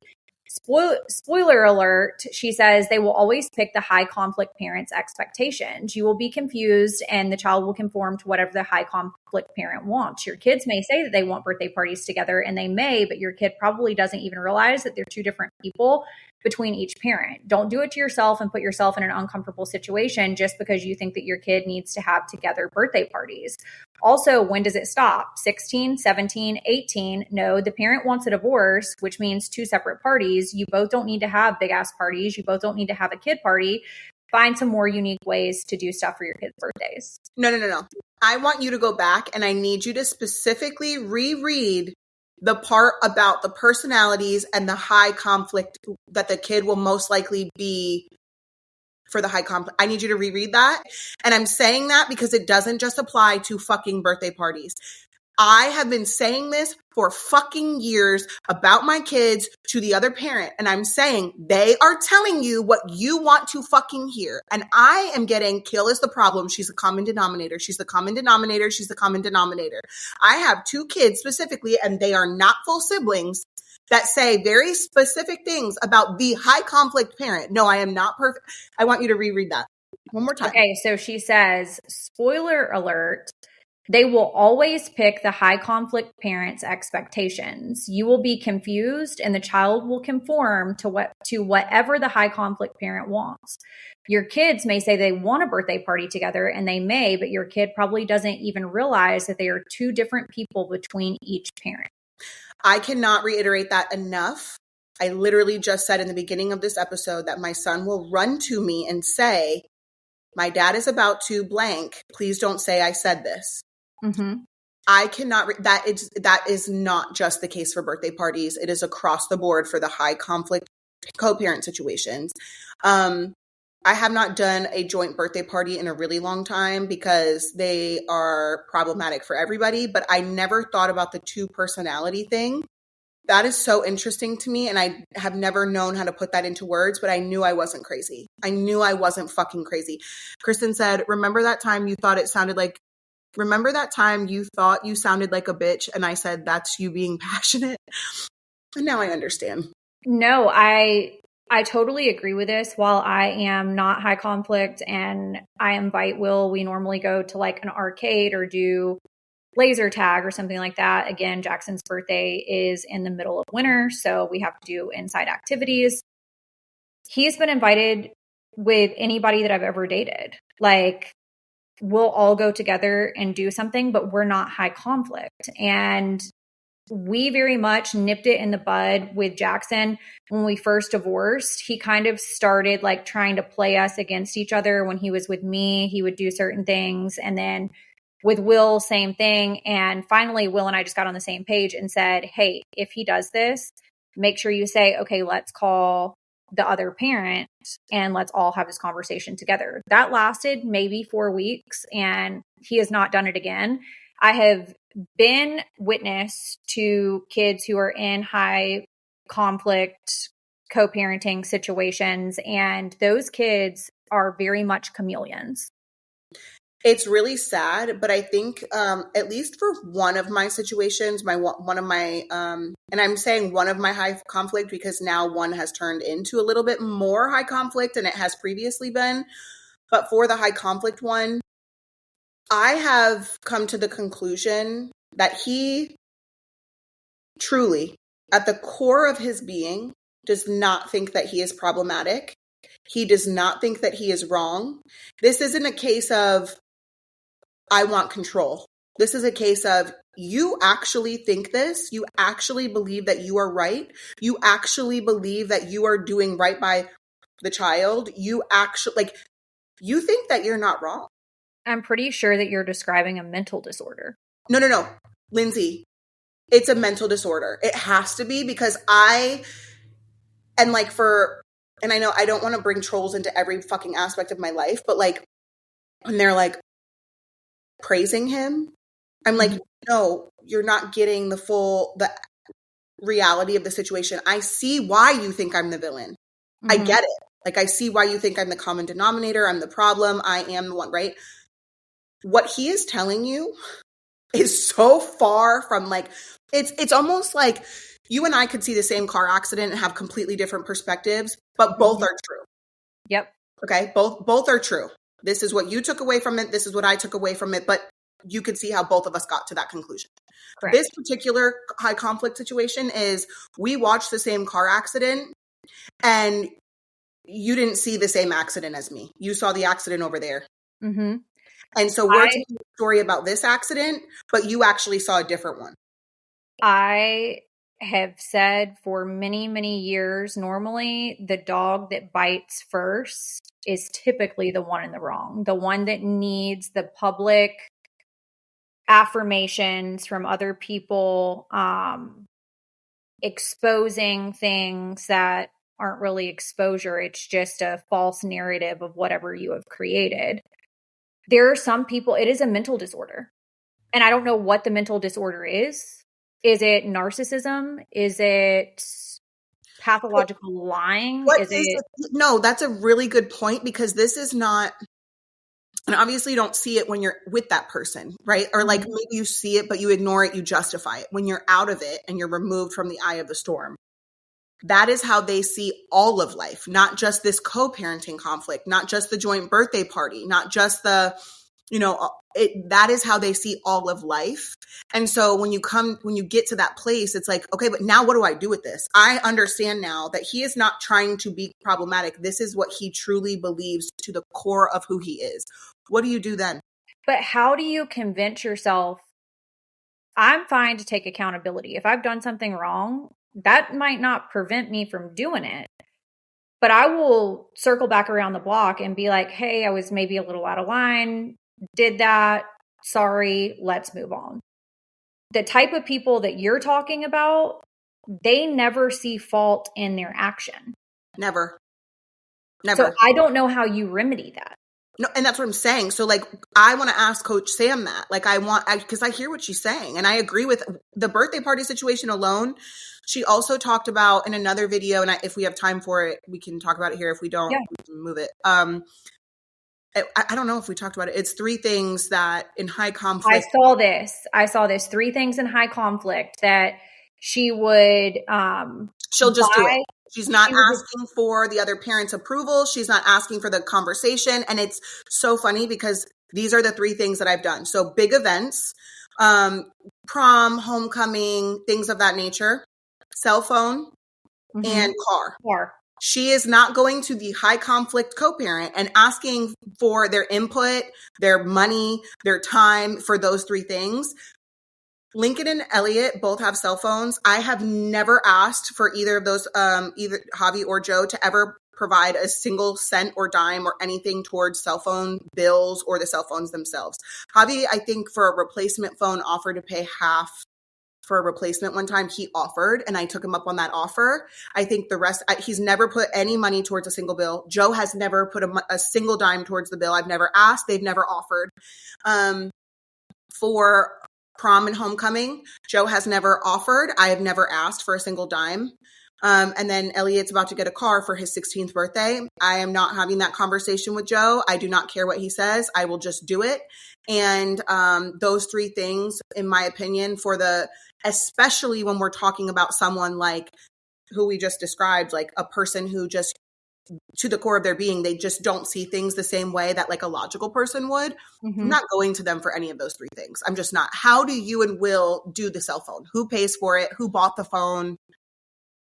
Spoiler alert, she says they will always pick the high conflict parent's expectations. You will be confused and the child will conform to whatever the high conflict parent wants. Your kids may say that they want birthday parties together, and they may, but your kid probably doesn't even realize that they're two different people between each parent. Don't do it to yourself and put yourself in an uncomfortable situation just because you think that your kid needs to have together birthday parties. Also, when does it stop? 16, 17, 18? No, the parent wants a divorce, which means two separate parties. You both don't need to have big ass parties. You both don't need to have a kid party. Find some more unique ways to do stuff for your kids' birthdays. No. I want you to go back and I need you to specifically reread the part about the personalities and the high conflict that the kid will most likely be for the high conflict. I need you to reread that. And I'm saying that because it doesn't just apply to fucking birthday parties. I have been saying this for fucking years about my kids to the other parent. And I'm saying they are telling you what you want to fucking hear. And I am getting Kail is the problem. She's the common denominator. She's the common denominator. She's the common denominator. I have two kids specifically, and they are not full siblings, that say very specific things about the high conflict parent. No, I am not perfect. I want you to reread that one more time. Okay, so she says, spoiler alert, they will always pick the high conflict parent's expectations. You will be confused and the child will conform to whatever the high conflict parent wants. Your kids may say they want a birthday party together, and they may, but your kid probably doesn't even realize that they are two different people between each parent. I cannot reiterate that enough. I literally just said in the beginning of this episode that my son will run to me and say, my dad is about to blank. Please don't say I said this. Mm-hmm. I cannot, that is not just the case for birthday parties. It is across the board for the high conflict co-parent situations. I have not done a joint birthday party in a really long time because they are problematic for everybody, but I never thought about the two personality thing. That is so interesting to me, and I have never known how to put that into words, but I knew I wasn't crazy. I knew I wasn't fucking crazy. Kristen said, remember that time you thought you sounded like a bitch, and I said, that's you being passionate? And now I understand. No, I totally agree with this. While I am not high conflict and I invite Will, we normally go to like an arcade or do laser tag or something like that. Again, Jackson's birthday is in the middle of winter, so we have to do inside activities. He's been invited with anybody that I've ever dated. Like, we'll all go together and do something, but we're not high conflict. And we very much nipped it in the bud with Jackson when we first divorced. He kind of started like trying to play us against each other. When he was with me, he would do certain things. And then with Will, same thing. And finally, Will and I just got on the same page and said, hey, if he does this, make sure you say, okay, let's call the other parent and let's all have this conversation together. That lasted maybe 4 weeks, and he has not done it again. I have been witness to kids who are in high conflict co-parenting situations, and those kids are very much chameleons. It's really sad, but I think at least for one of my situations, and I'm saying one of my high conflict because now one has turned into a little bit more high conflict than it has previously been. But for the high conflict one, I have come to the conclusion that he truly, at the core of his being, does not think that he is problematic. He does not think that he is wrong. This isn't a case of, I want control. This is a case of, you actually think this. You actually believe that you are right. You actually believe that you are doing right by the child. You think that you're not wrong. I'm pretty sure that you're describing a mental disorder. No. Lindsie, it's a mental disorder. It has to be, because I know I don't want to bring trolls into every fucking aspect of my life, but like, when they're like praising him, I'm like, no, you're not getting the reality of the situation. I see why you think I'm the villain. Mm-hmm. I get it. Like, I see why you think I'm the common denominator. I'm the problem. I am the one, right? What he is telling you is so far from like, it's almost like you and I could see the same car accident and have completely different perspectives, but both are true. Yep. Okay. Both are true. This is what you took away from it. This is what I took away from it. But you could see how both of us got to that conclusion. Correct. This particular high conflict situation is, we watched the same car accident and you didn't see the same accident as me. You saw the accident over there. Mm-hmm. And so we're telling a story about this accident, but you actually saw a different one. I have said for many, many years, normally the dog that bites first is typically the one in the wrong, the one that needs the public affirmations from other people, exposing things that aren't really exposure. It's just a false narrative of whatever you have created. There are some people, it is a mental disorder. And I don't know what the mental disorder is. Is it narcissism? Is it pathological lying? No, that's a really good point, because this is not, and obviously you don't see it when you're with that person, right? Or like maybe you see it, but you ignore it, you justify it. When you're out of it and you're removed from the eye of the storm, that is how they see all of life, not just this co-parenting conflict, not just the joint birthday party, not just the, that is how they see all of life. And so when you get to that place, it's like, okay, but now what do I do with this? I understand now that he is not trying to be problematic. This is what he truly believes to the core of who he is. What do you do then? But how do you convince yourself, I'm fine to take accountability? If I've done something wrong, that might not prevent me from doing it. But I will circle back around the block and be like, hey, I was maybe a little out of line, did that, sorry, let's move on. The type of people that you're talking about, they never see fault in their action. Never. So I don't know how you remedy that. No, and that's what I'm saying. So like, I want to ask Coach Sam that. Like because I hear what she's saying, and I agree with the birthday party situation alone. She also talked about in another video, and if we have time for it, we can talk about it here. If we don't, we can move it. I don't know if we talked about it. It's 3 things that in high conflict. I saw this 3 things in high conflict that she would, she'll just do it. She's not asking for the other parent's approval. She's not asking for the conversation. And it's so funny because these are the 3 things that I've done. So big events, prom, homecoming, things of that nature, cell phone, and car. She is not going to the high conflict co-parent and asking for their input, their money, their time for those 3 things. Lincoln and Elliot both have cell phones. I have never asked for either of those, either Javi or Joe, to ever provide a single cent or dime or anything towards cell phone bills or the cell phones themselves. Javi, I think for a replacement phone, offered to pay half for a replacement one time. He offered, and I took him up on that offer. I think the rest, he's never put any money towards a single bill. Joe has never put a single dime towards the bill. I've never asked. They've never offered. For prom and homecoming, Joe has never offered. I have never asked for a single dime. And then Elliot's about to get a car for his 16th birthday. I am not having that conversation with Joe. I do not care what he says. I will just do it. And those 3 things, in my opinion, especially when we're talking about someone like who we just described, like a person who just, to the core of their being, they just don't see things the same way that like a logical person would. I'm not going to them for any of those 3 things. I'm just not. How do you and Will do the cell phone? Who pays for it? Who bought the phone?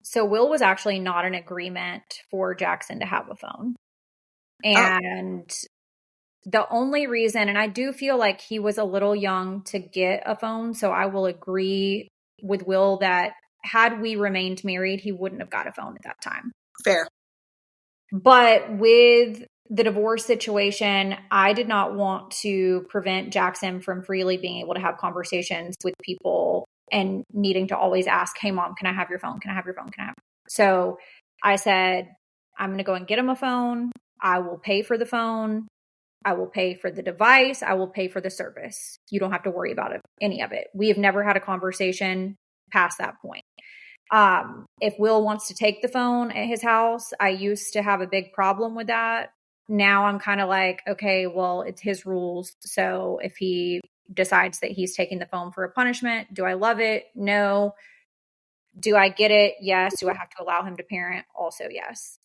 So Will was actually not in agreement for Jackson to have a phone. And the only reason, and I do feel like he was a little young to get a phone, so I will agree with Will that had we remained married, he wouldn't have got a phone at that time. Fair. But with the divorce situation, I did not want to prevent Jackson from freely being able to have conversations with people and needing to always ask, hey, Mom, can I have your phone? Can I have your phone? Can I have? So I said, I'm going to go and get him a phone. I will pay for the phone. I will pay for the device. I will pay for the service. You don't have to worry about any of it. We have never had a conversation past that point. If Will wants to take the phone at his house, I used to have a big problem with that. Now I'm kind of like, okay, well, it's his rules. So if he decides that he's taking the phone for a punishment, do I love it? No. Do I get it? Yes. Do I have to allow him to parent? Also, yes.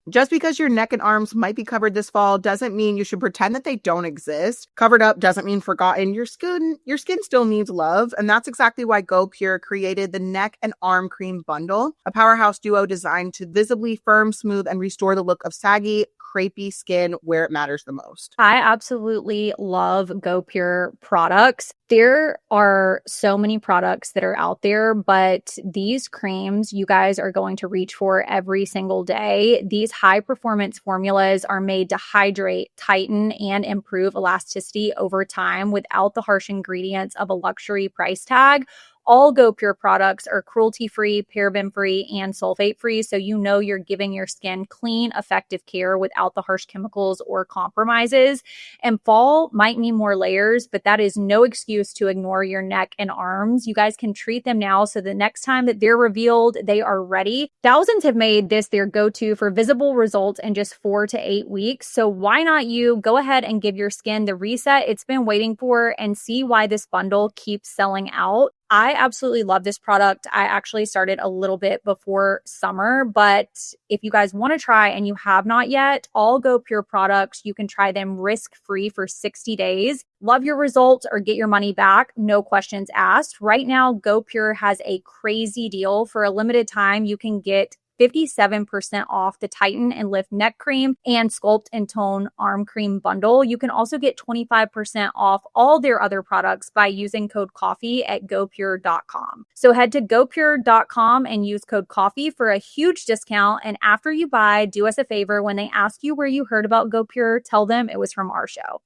Just because your neck and arms might be covered this fall doesn't mean you should pretend that they don't exist. Covered up doesn't mean forgotten. Your skin still needs love. And that's exactly why Go Pure created the Neck and Arm Cream Bundle, a powerhouse duo designed to visibly firm, smooth, and restore the look of saggy, crepey skin where it matters the most. I absolutely love GoPure products. There are so many products that are out there, but these creams you guys are going to reach for every single day. These high performance formulas are made to hydrate, tighten, and improve elasticity over time without the harsh ingredients of a luxury price tag. All GoPure products are cruelty-free, paraben-free, and sulfate-free, so you know you're giving your skin clean, effective care without the harsh chemicals or compromises. And fall might mean more layers, but that is no excuse to ignore your neck and arms. You guys can treat them now, so the next time that they're revealed, they are ready. Thousands have made this their go-to for visible results in just 4 to 8 weeks, so why not you? Go ahead and give your skin the reset it's been waiting for and see why this bundle keeps selling out. I absolutely love this product. I actually started a little bit before summer, but if you guys want to try and you have not yet, all GoPure products, you can try them risk-free for 60 days. Love your results or get your money back, no questions asked. Right now, GoPure has a crazy deal. For a limited time, you can get 57% off the Tighten and Lift Neck Cream and Sculpt and Tone Arm Cream bundle. You can also get 25% off all their other products by using code COFFEE at gopure.com. So head to gopure.com and use code COFFEE for a huge discount. And after you buy, do us a favor. When they ask you where you heard about GoPure, tell them it was from our show.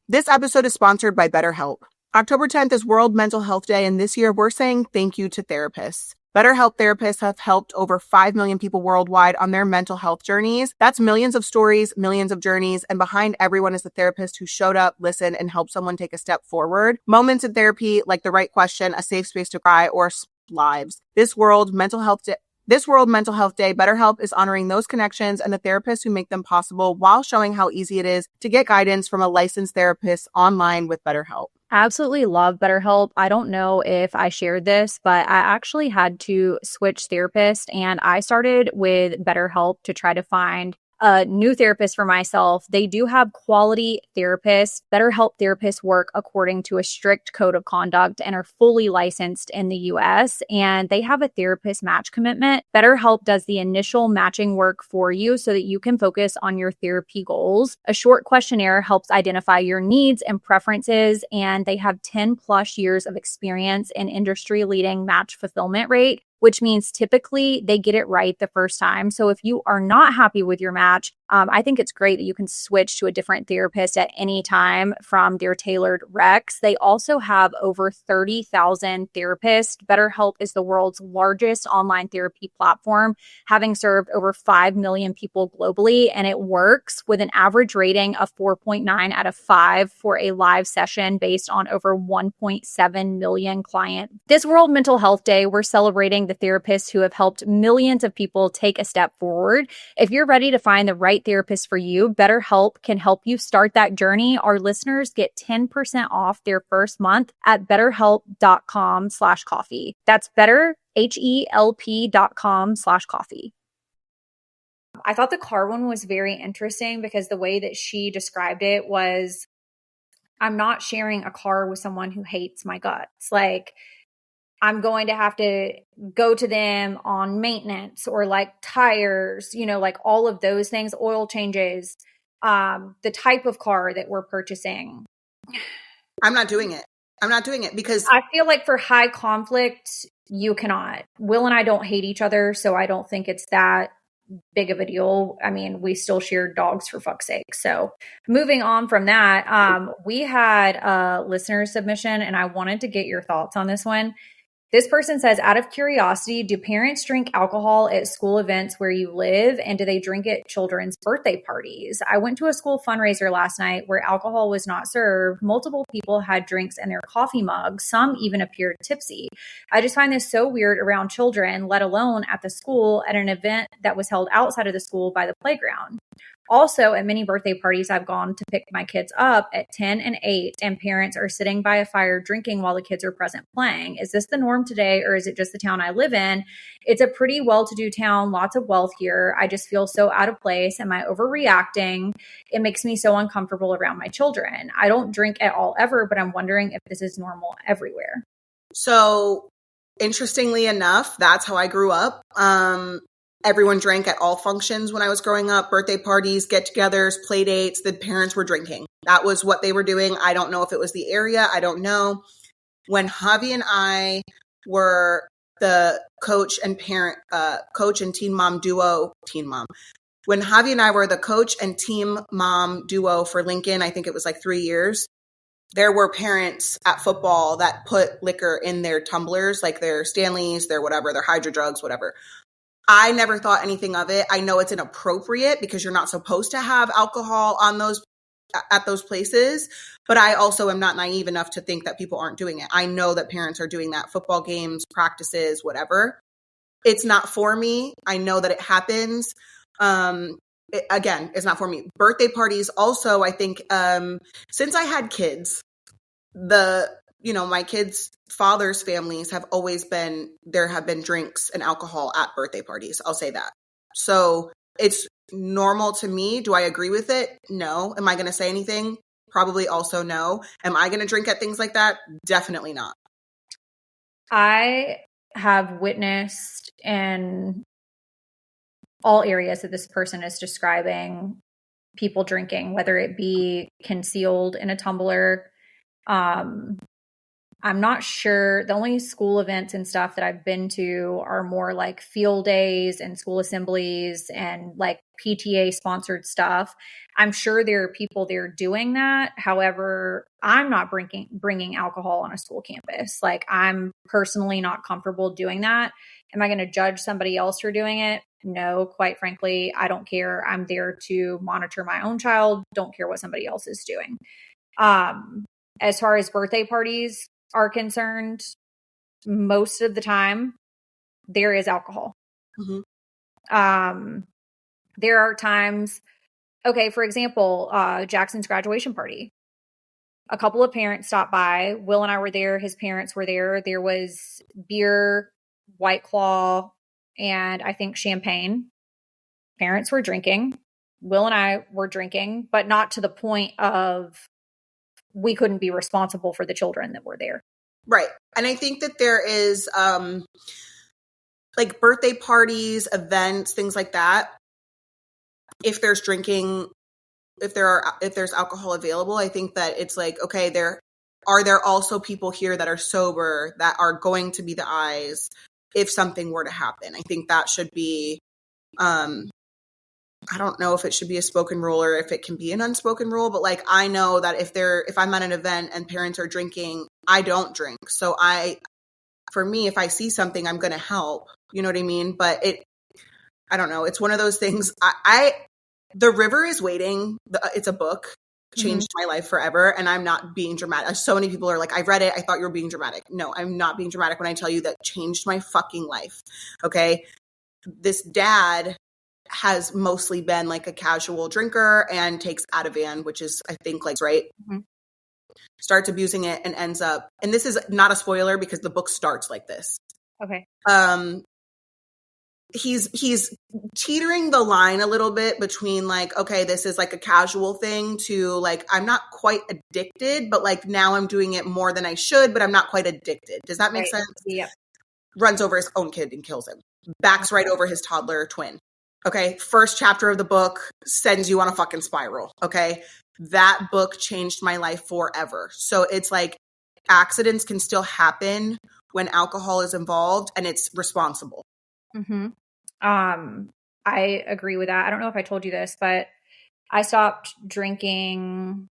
This episode is sponsored by BetterHelp. October 10th is World Mental Health Day, and this year we're saying thank you to therapists. BetterHelp therapists have helped over 5 million people worldwide on their mental health journeys. That's millions of stories, millions of journeys, and behind everyone is the therapist who showed up, listened, and helped someone take a step forward. Moments in therapy, like the right question, a safe space to cry, or lives. This World Mental Health Day, BetterHelp is honoring those connections and the therapists who make them possible while showing how easy it is to get guidance from a licensed therapist online with BetterHelp. Absolutely love BetterHelp. I don't know if I shared this, but I actually had to switch therapist, and I started with BetterHelp to try to find a new therapist for myself. They do have quality therapists. BetterHelp therapists work according to a strict code of conduct and are fully licensed in the US, and they have a therapist match commitment. BetterHelp does the initial matching work for you so that you can focus on your therapy goals. A short questionnaire helps identify your needs and preferences, and they have 10 plus years of experience in industry-leading match fulfillment rate, which means typically they get it right the first time. So if you are not happy with your match, I think it's great that you can switch to a different therapist at any time from their tailored recs. They also have over 30,000 therapists. BetterHelp is the world's largest online therapy platform, having served over 5 million people globally, and it works with an average rating of 4.9 out of 5 for a live session based on over 1.7 million clients. This World Mental Health Day, we're celebrating the therapists who have helped millions of people take a step forward. If you're ready to find the right therapist for you, BetterHelp can help you start that journey. Our listeners get 10% off their first month at betterhelp.com/coffee. That's betterhelp.com/coffee. I thought the car one was very interesting because the way that she described it was, I'm not sharing a car with someone who hates my guts. Like, I'm going to have to go to them on maintenance or like tires, like all of those things, oil changes, the type of car that we're purchasing. I'm not doing it. Because I feel like for high conflict, you cannot. Will and I don't hate each other, so I don't think it's that big of a deal. I mean, we still share dogs for fuck's sake. So moving on from that, we had a listener submission and I wanted to get your thoughts on this one. This person says, out of curiosity, do parents drink alcohol at school events where you live? And do they drink at children's birthday parties? I went to a school fundraiser last night where alcohol was not served. Multiple people had drinks in their coffee mugs. Some even appeared tipsy. I just find this so weird around children, let alone at the school at an event that was held outside of the school by the playground. Also, at many birthday parties I've gone to pick my kids up at 10 and 8, and parents are sitting by a fire drinking while the kids are present playing. Is this the norm today, or is it just the town I live in? It's a pretty well-to-do town, lots of wealth here. I just feel so out of place. Am I overreacting? It makes me so uncomfortable around my children. I don't drink at all ever, but I'm wondering if this is normal everywhere. So, interestingly enough, that's how I grew up. everyone drank at all functions when I was growing up, birthday parties, get-togethers, play dates. The parents were drinking. That was what they were doing. I don't know if it was the area. I don't know. When Javi and I were the coach and teen mom duo, when Javi and I were the coach and team mom duo for Lincoln, I think it was like 3 years, there were parents at football that put liquor in their tumblers, like their Stanleys, their whatever, their Hydro Drugs, whatever. I never thought anything of it. I know it's inappropriate because you're not supposed to have alcohol at those places, but I also am not naive enough to think that people aren't doing it. I know that parents are doing that, football games, practices, whatever. It's not for me. I know that it happens. Again, it's not for me. Birthday parties also, I think, since I had kids, my kids' fathers' families have always been, there have been drinks and alcohol at birthday parties. I'll say that. So it's normal to me. Do I agree with it? No. Am I going to say anything? Probably also no. Am I going to drink at things like that? Definitely not. I have witnessed in all areas that this person is describing people drinking, whether it be concealed in a tumbler. I'm not sure. The only school events and stuff that I've been to are more like field days and school assemblies and like PTA sponsored stuff. I'm sure there are people there doing that. However, I'm not bringing alcohol on a school campus. Like, I'm personally not comfortable doing that. Am I going to judge somebody else for doing it? No, quite frankly, I don't care. I'm there to monitor my own child. Don't care what somebody else is doing. As far as birthday parties are concerned, most of the time there is alcohol. Mm-hmm. There are times, okay, for example, Jackson's graduation party. A couple of parents stopped by. Will and I were there. His parents were there. There was beer, White Claw, and I think champagne. Parents were drinking. Will and I were drinking, but not to the point of we couldn't be responsible for the children that were there. Right. And I think that there is like birthday parties, events, things like that. If there's drinking, if there's alcohol available, I think that it's like, okay, there also people here that are sober that are going to be the eyes if something were to happen. I think that should be I don't know if it should be a spoken rule or if it can be an unspoken rule, but like, I know that if I'm at an event and parents are drinking, I don't drink. So for me, if I see something, I'm going to help, you know what I mean? But I don't know. It's one of those things. The River is Waiting. It's a book, changed my life forever. And I'm not being dramatic. So many people are like, I read it. I thought you were being dramatic. No, I'm not being dramatic when I tell you that changed my fucking life. Okay. This dad has mostly been like a casual drinker and takes Ativan, which is, I think, like, right. Mm-hmm. Starts abusing it and ends up, and this is not a spoiler because the book starts like this. Okay. He's teetering the line a little bit between like, okay, this is like a casual thing to like, I'm not quite addicted, but like now I'm doing it more than I should, but I'm not quite addicted. Does that make sense? Yeah. Runs over his own kid and kills him. Backs right over his toddler twin. Okay. First chapter of the book sends you on a fucking spiral. Okay. That book changed my life forever. So it's like accidents can still happen when alcohol is involved and it's responsible. Mm-hmm. I agree with that. I don't know if I told you this, but I stopped drinking.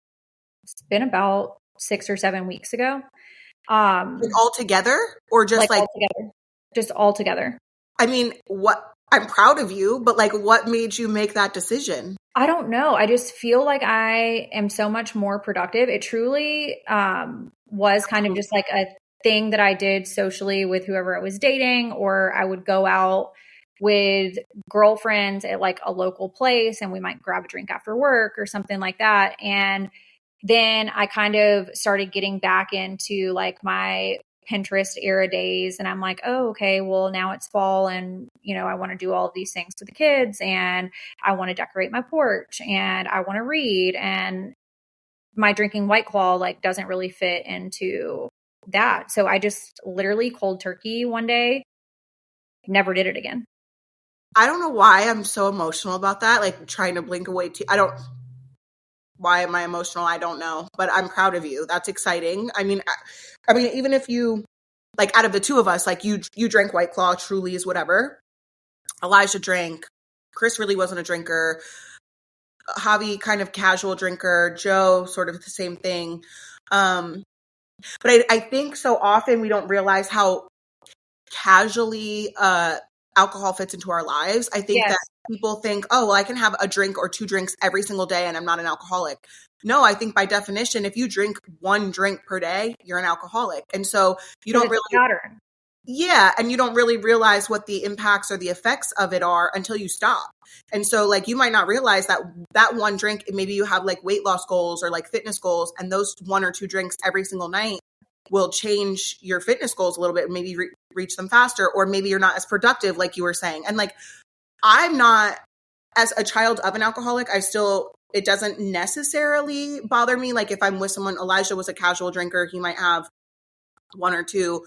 It's been about 6 or 7 weeks ago. Like all together or just like all together? Just all together. I mean, I'm proud of you, but like, what made you make that decision? I don't know. I just feel like I am so much more productive. It truly was kind of just like a thing that I did socially with whoever I was dating, or I would go out with girlfriends at like a local place and we might grab a drink after work or something like that. And then I kind of started getting back into like my Pinterest era days. And I'm like, oh, okay, well now it's fall and, I want to do all of these things with the kids and I want to decorate my porch and I want to read, and my drinking White Claw like doesn't really fit into that. So I just literally cold turkey one day, never did it again. I don't know why I'm so emotional about that, like trying to blink away. Why am I emotional? I don't know, but I'm proud of you. That's exciting. I mean, even if you, like, out of the two of us, like you drank White Claw, Trulies, whatever. Elijah drank. Chris really wasn't a drinker. Javi, kind of casual drinker. Joe, sort of the same thing. But I think so often we don't realize how casually alcohol fits into our lives. I think that people think, oh, well, I can have a drink or two drinks every single day and I'm not an alcoholic. No, I think by definition, if you drink one drink per day, you're an alcoholic. And so you don't really pattern. Yeah. And you don't really realize what the impacts or the effects of it are until you stop. And so like, you might not realize that one drink, maybe you have like weight loss goals or like fitness goals, and those one or two drinks every single night will change your fitness goals a little bit, maybe reach them faster, or maybe you're not as productive, like you were saying. And like, I'm not, as a child of an alcoholic, it doesn't necessarily bother me. Like if I'm with someone, Elijah was a casual drinker, he might have one or two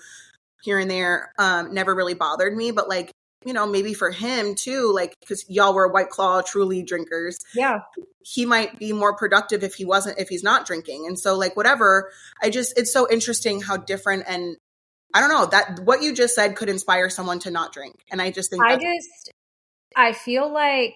here and there, never really bothered me. But like, you know, maybe for him too, like, because y'all were White Claw, Truly drinkers. Yeah. He might be more productive if he's not drinking. And so like, whatever, it's so interesting how different, and I don't know, that what you just said could inspire someone to not drink. And I just think I feel like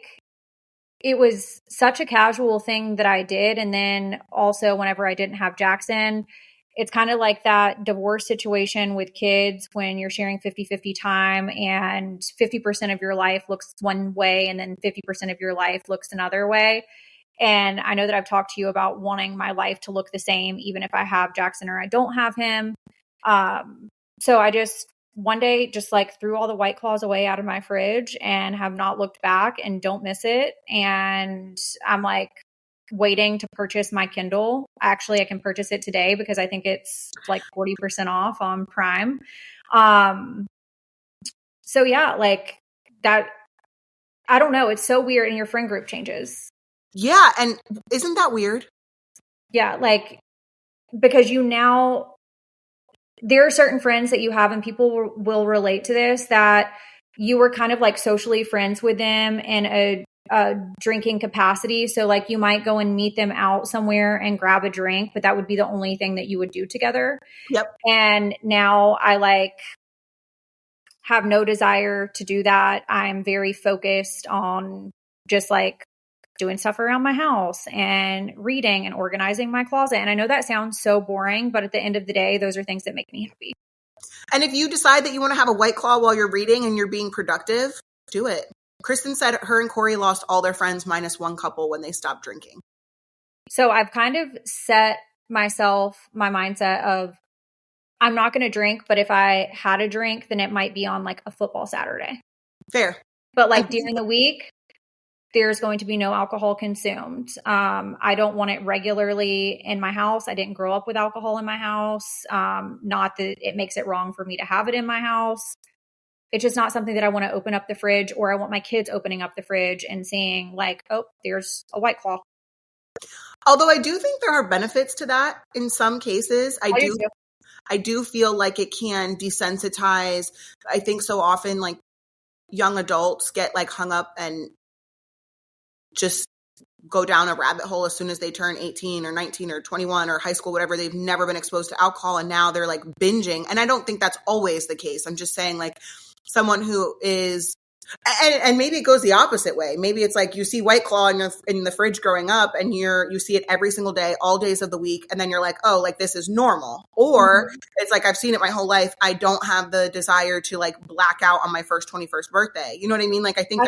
it was such a casual thing that I did. And then also whenever I didn't have Jackson, it's kind of like that divorce situation with kids when you're sharing 50-50 time and 50% of your life looks one way and then 50% of your life looks another way. And I know that I've talked to you about wanting my life to look the same, even if I have Jackson or I don't have him. So I just one day just like threw all the White Claws away out of my fridge and have not looked back and don't miss it. And I'm like waiting to purchase my Kindle. Actually, I can purchase it today because I think it's like 40% off on Prime. So yeah, like that, I don't know. It's so weird. And your friend group changes. Yeah. And isn't that weird? Yeah. Like, because there are certain friends that you have, and people will relate to this, that you were kind of like socially friends with them in a drinking capacity. So like you might go and meet them out somewhere and grab a drink, but that would be the only thing that you would do together. Yep. And now I like have no desire to do that. I'm very focused on just like doing stuff around my house and reading and organizing my closet. And I know that sounds so boring, but at the end of the day, those are things that make me happy. And if you decide that you want to have a White Claw while you're reading and you're being productive, do it. Kristen said her and Corey lost all their friends minus one couple when they stopped drinking. So I've kind of set my mindset of I'm not going to drink, but if I had a drink, then it might be on like a football Saturday. Fair. But like during the week, there's going to be no alcohol consumed. I don't want it regularly in my house. I didn't grow up with alcohol in my house. Not that it makes it wrong for me to have it in my house. It's just not something that I want to open up the fridge, or I want my kids opening up the fridge and seeing like, oh, there's a White Claw. Although I do think there are benefits to that in some cases. I do feel like it can desensitize. I think so often like young adults get like hung up and just go down a rabbit hole as soon as they turn 18 or 19 or 21 or high school, whatever. They've never been exposed to alcohol, and now they're like binging. And I don't think that's always the case. I'm just saying like someone who is, and maybe it goes the opposite way. Maybe it's like you see White Claw in the fridge growing up, and you see it every single day, all days of the week. And then you're like, oh, like this is normal. Or it's like, I've seen it my whole life. I don't have the desire to like black out on my first 21st birthday. You know what I mean? Like, I think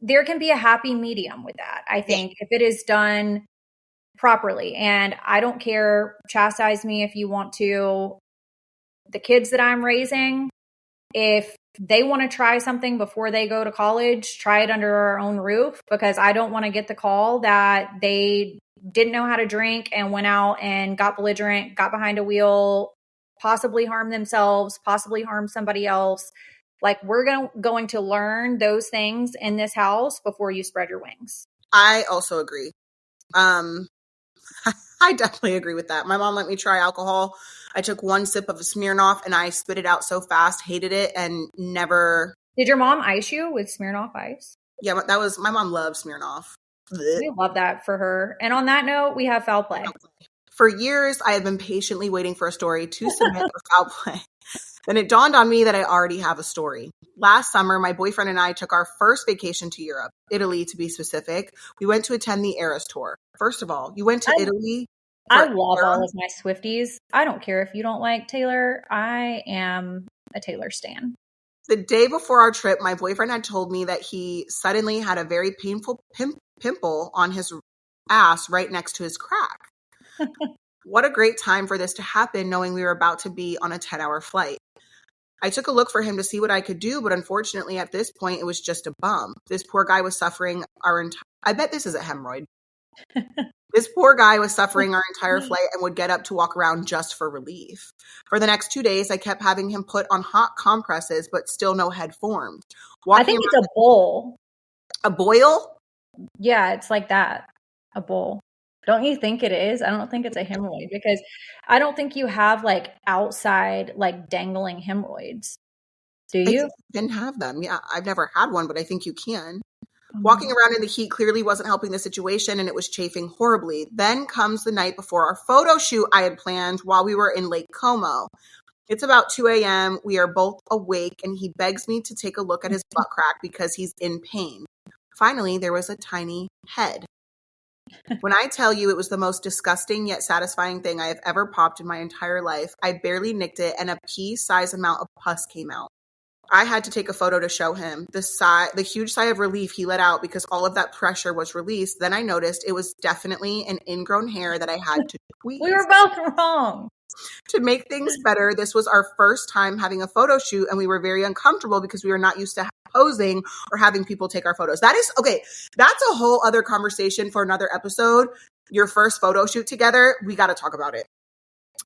there can be a happy medium with that. I think if it is done properly, and I don't care, chastise me if you want to. The kids that I'm raising, if they want to try something before they go to college, try it under our own roof, because I don't want to get the call that they didn't know how to drink and went out and got belligerent, got behind a wheel, possibly harmed themselves, possibly harmed somebody else. Like, we're going to learn those things in this house before you spread your wings. I also agree. I definitely agree with that. My mom let me try alcohol. I took one sip of a Smirnoff and I spit it out so fast, hated it, and never Did your mom ice you with Smirnoff Ice? Yeah, but my mom loves Smirnoff. We love that for her. And on that note, we have foul play. For years, I have been patiently waiting for a story to submit for foul play. Then it dawned on me that I already have a story. Last summer, my boyfriend and I took our first vacation to Europe, Italy to be specific. We went to attend the Eras Tour. First of all, you went to Italy? I love all of my Swifties. I don't care if you don't like Taylor. I am a Taylor stan. The day before our trip, my boyfriend had told me that he suddenly had a very painful pimple on his ass right next to his crack. What a great time for this to happen, knowing we were about to be on a 10-hour flight. I took a look for him to see what I could do, but unfortunately at this point, it was just a bump. This poor guy was suffering I bet this is a hemorrhoid. This poor guy was suffering our entire flight and would get up to walk around just for relief. For the next 2 days, I kept having him put on hot compresses, but still no head formed. I think it's a boil. A boil? Yeah, it's like that. A boil. Don't you think it is? I don't think it's a hemorrhoid because I don't think you have like outside like dangling hemorrhoids. Do you? I can have them. Yeah, I've never had one, but I think you can. Walking around in the heat clearly wasn't helping the situation, and it was chafing horribly. Then comes the night before our photo shoot I had planned while we were in Lake Como. It's about 2 a.m. We are both awake, and he begs me to take a look at his butt crack because he's in pain. Finally, there was a tiny head. When I tell you it was the most disgusting yet satisfying thing I have ever popped in my entire life, I barely nicked it, and a pea-sized amount of pus came out. I had to take a photo to show him. The huge sigh of relief he let out because all of that pressure was released. Then I noticed it was definitely an ingrown hair that I had to tweeze. We were both wrong. To make things better, this was our first time having a photo shoot, and we were very uncomfortable because we were not used to posing or having people take our photos. That's a whole other conversation for another episode. Your first photo shoot together, we got to talk about it.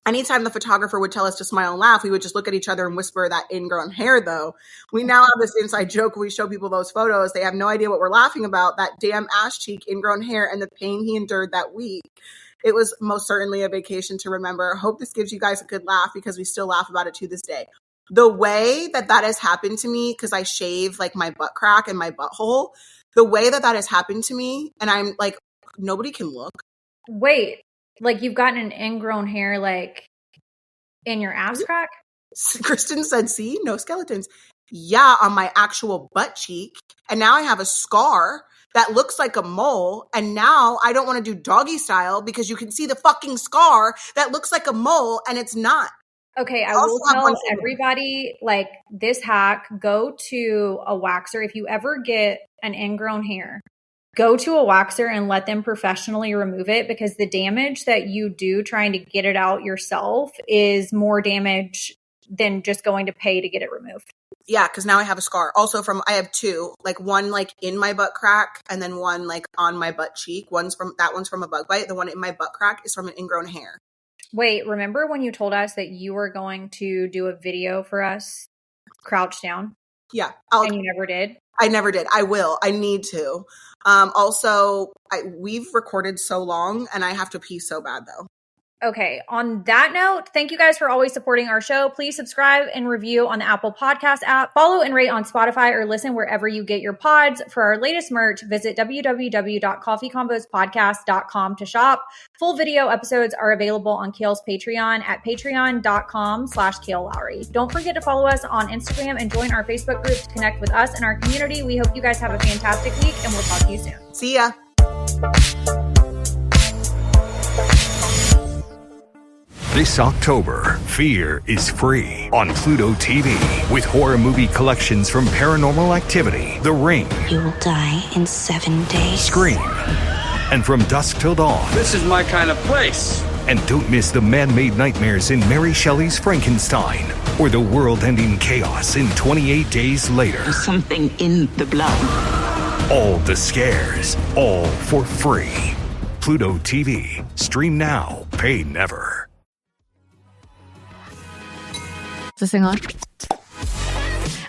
Anytime the photographer would tell us to smile and laugh, we would just look at each other and whisper that ingrown hair, though. We now have this inside joke when we show people those photos. They have no idea what we're laughing about, that damn ass cheek, ingrown hair, and the pain he endured that week. It was most certainly a vacation to remember. I hope this gives you guys a good laugh because we still laugh about it to this day. The way that has happened to me, because I shave like my butt crack and my butthole, the way that has happened to me, and I'm like, nobody can look. Wait. Like you've gotten an ingrown hair like in your ass crack? Kristen said, see, no skeletons. Yeah, on my actual butt cheek. And now I have a scar that looks like a mole. And now I don't want to do doggy style because you can see the fucking scar that looks like a mole and it's not. Okay, I will tell everybody like this hack, go to a waxer. If you ever get an ingrown hair, go to a waxer and let them professionally remove it because the damage that you do trying to get it out yourself is more damage than just going to pay to get it removed. Yeah, because now I have a scar. Also I have two, like one like in my butt crack and then one like on my butt cheek. One's from a bug bite. The one in my butt crack is from an ingrown hair. Wait, remember when you told us that you were going to do a video for us crouched down? Yeah. And you never did? I never did. I will. I need to. We've recorded so long and I have to pee so bad though. Okay. On that note, thank you guys for always supporting our show. Please subscribe and review on the Apple Podcast app. Follow and rate on Spotify or listen wherever you get your pods. For our latest merch, visit www.coffeeconvospodcast.com to shop. Full video episodes are available on Kail's Patreon at patreon.com/Kail Lowry. Don't forget to follow us on Instagram and join our Facebook group to connect with us and our community. We hope you guys have a fantastic week and we'll talk to you soon. See ya. This October, Fear is free on Pluto TV with horror movie collections from Paranormal Activity, The Ring, You Will Die in 7 Days, Scream, and From Dusk Till Dawn. This is my kind of place. And don't miss the man-made nightmares in Mary Shelley's Frankenstein or the world-ending chaos in 28 Days Later. There's something in the blood. All the scares, all for free. Pluto TV. Stream now, pay never. Is this thing on?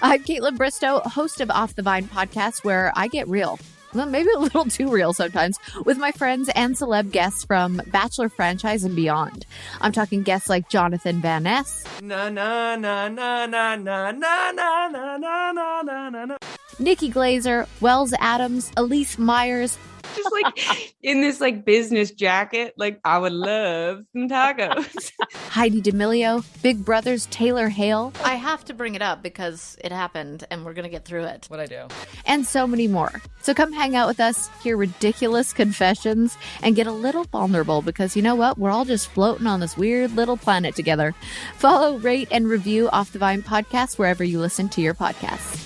I'm Caitlin Bristow, host of Off the Vine podcast, where I get real. well, maybe a little too real sometimes, with my friends and celeb guests from Bachelor franchise and beyond. I'm talking guests like Jonathan Van Ness, Nikki Glazer, Wells Adams, Elise Myers, just like in this like business jacket, like I would love some tacos. Heidi D'Amelio, Big Brother's Taylor Hale. I have to bring it up because it happened and we're going to get through it. What'd I do? And so many more. So come hang out with us, hear ridiculous confessions, and get a little vulnerable because you know what? We're all just floating on this weird little planet together. Follow, rate, and review Off the Vine podcast wherever you listen to your podcasts.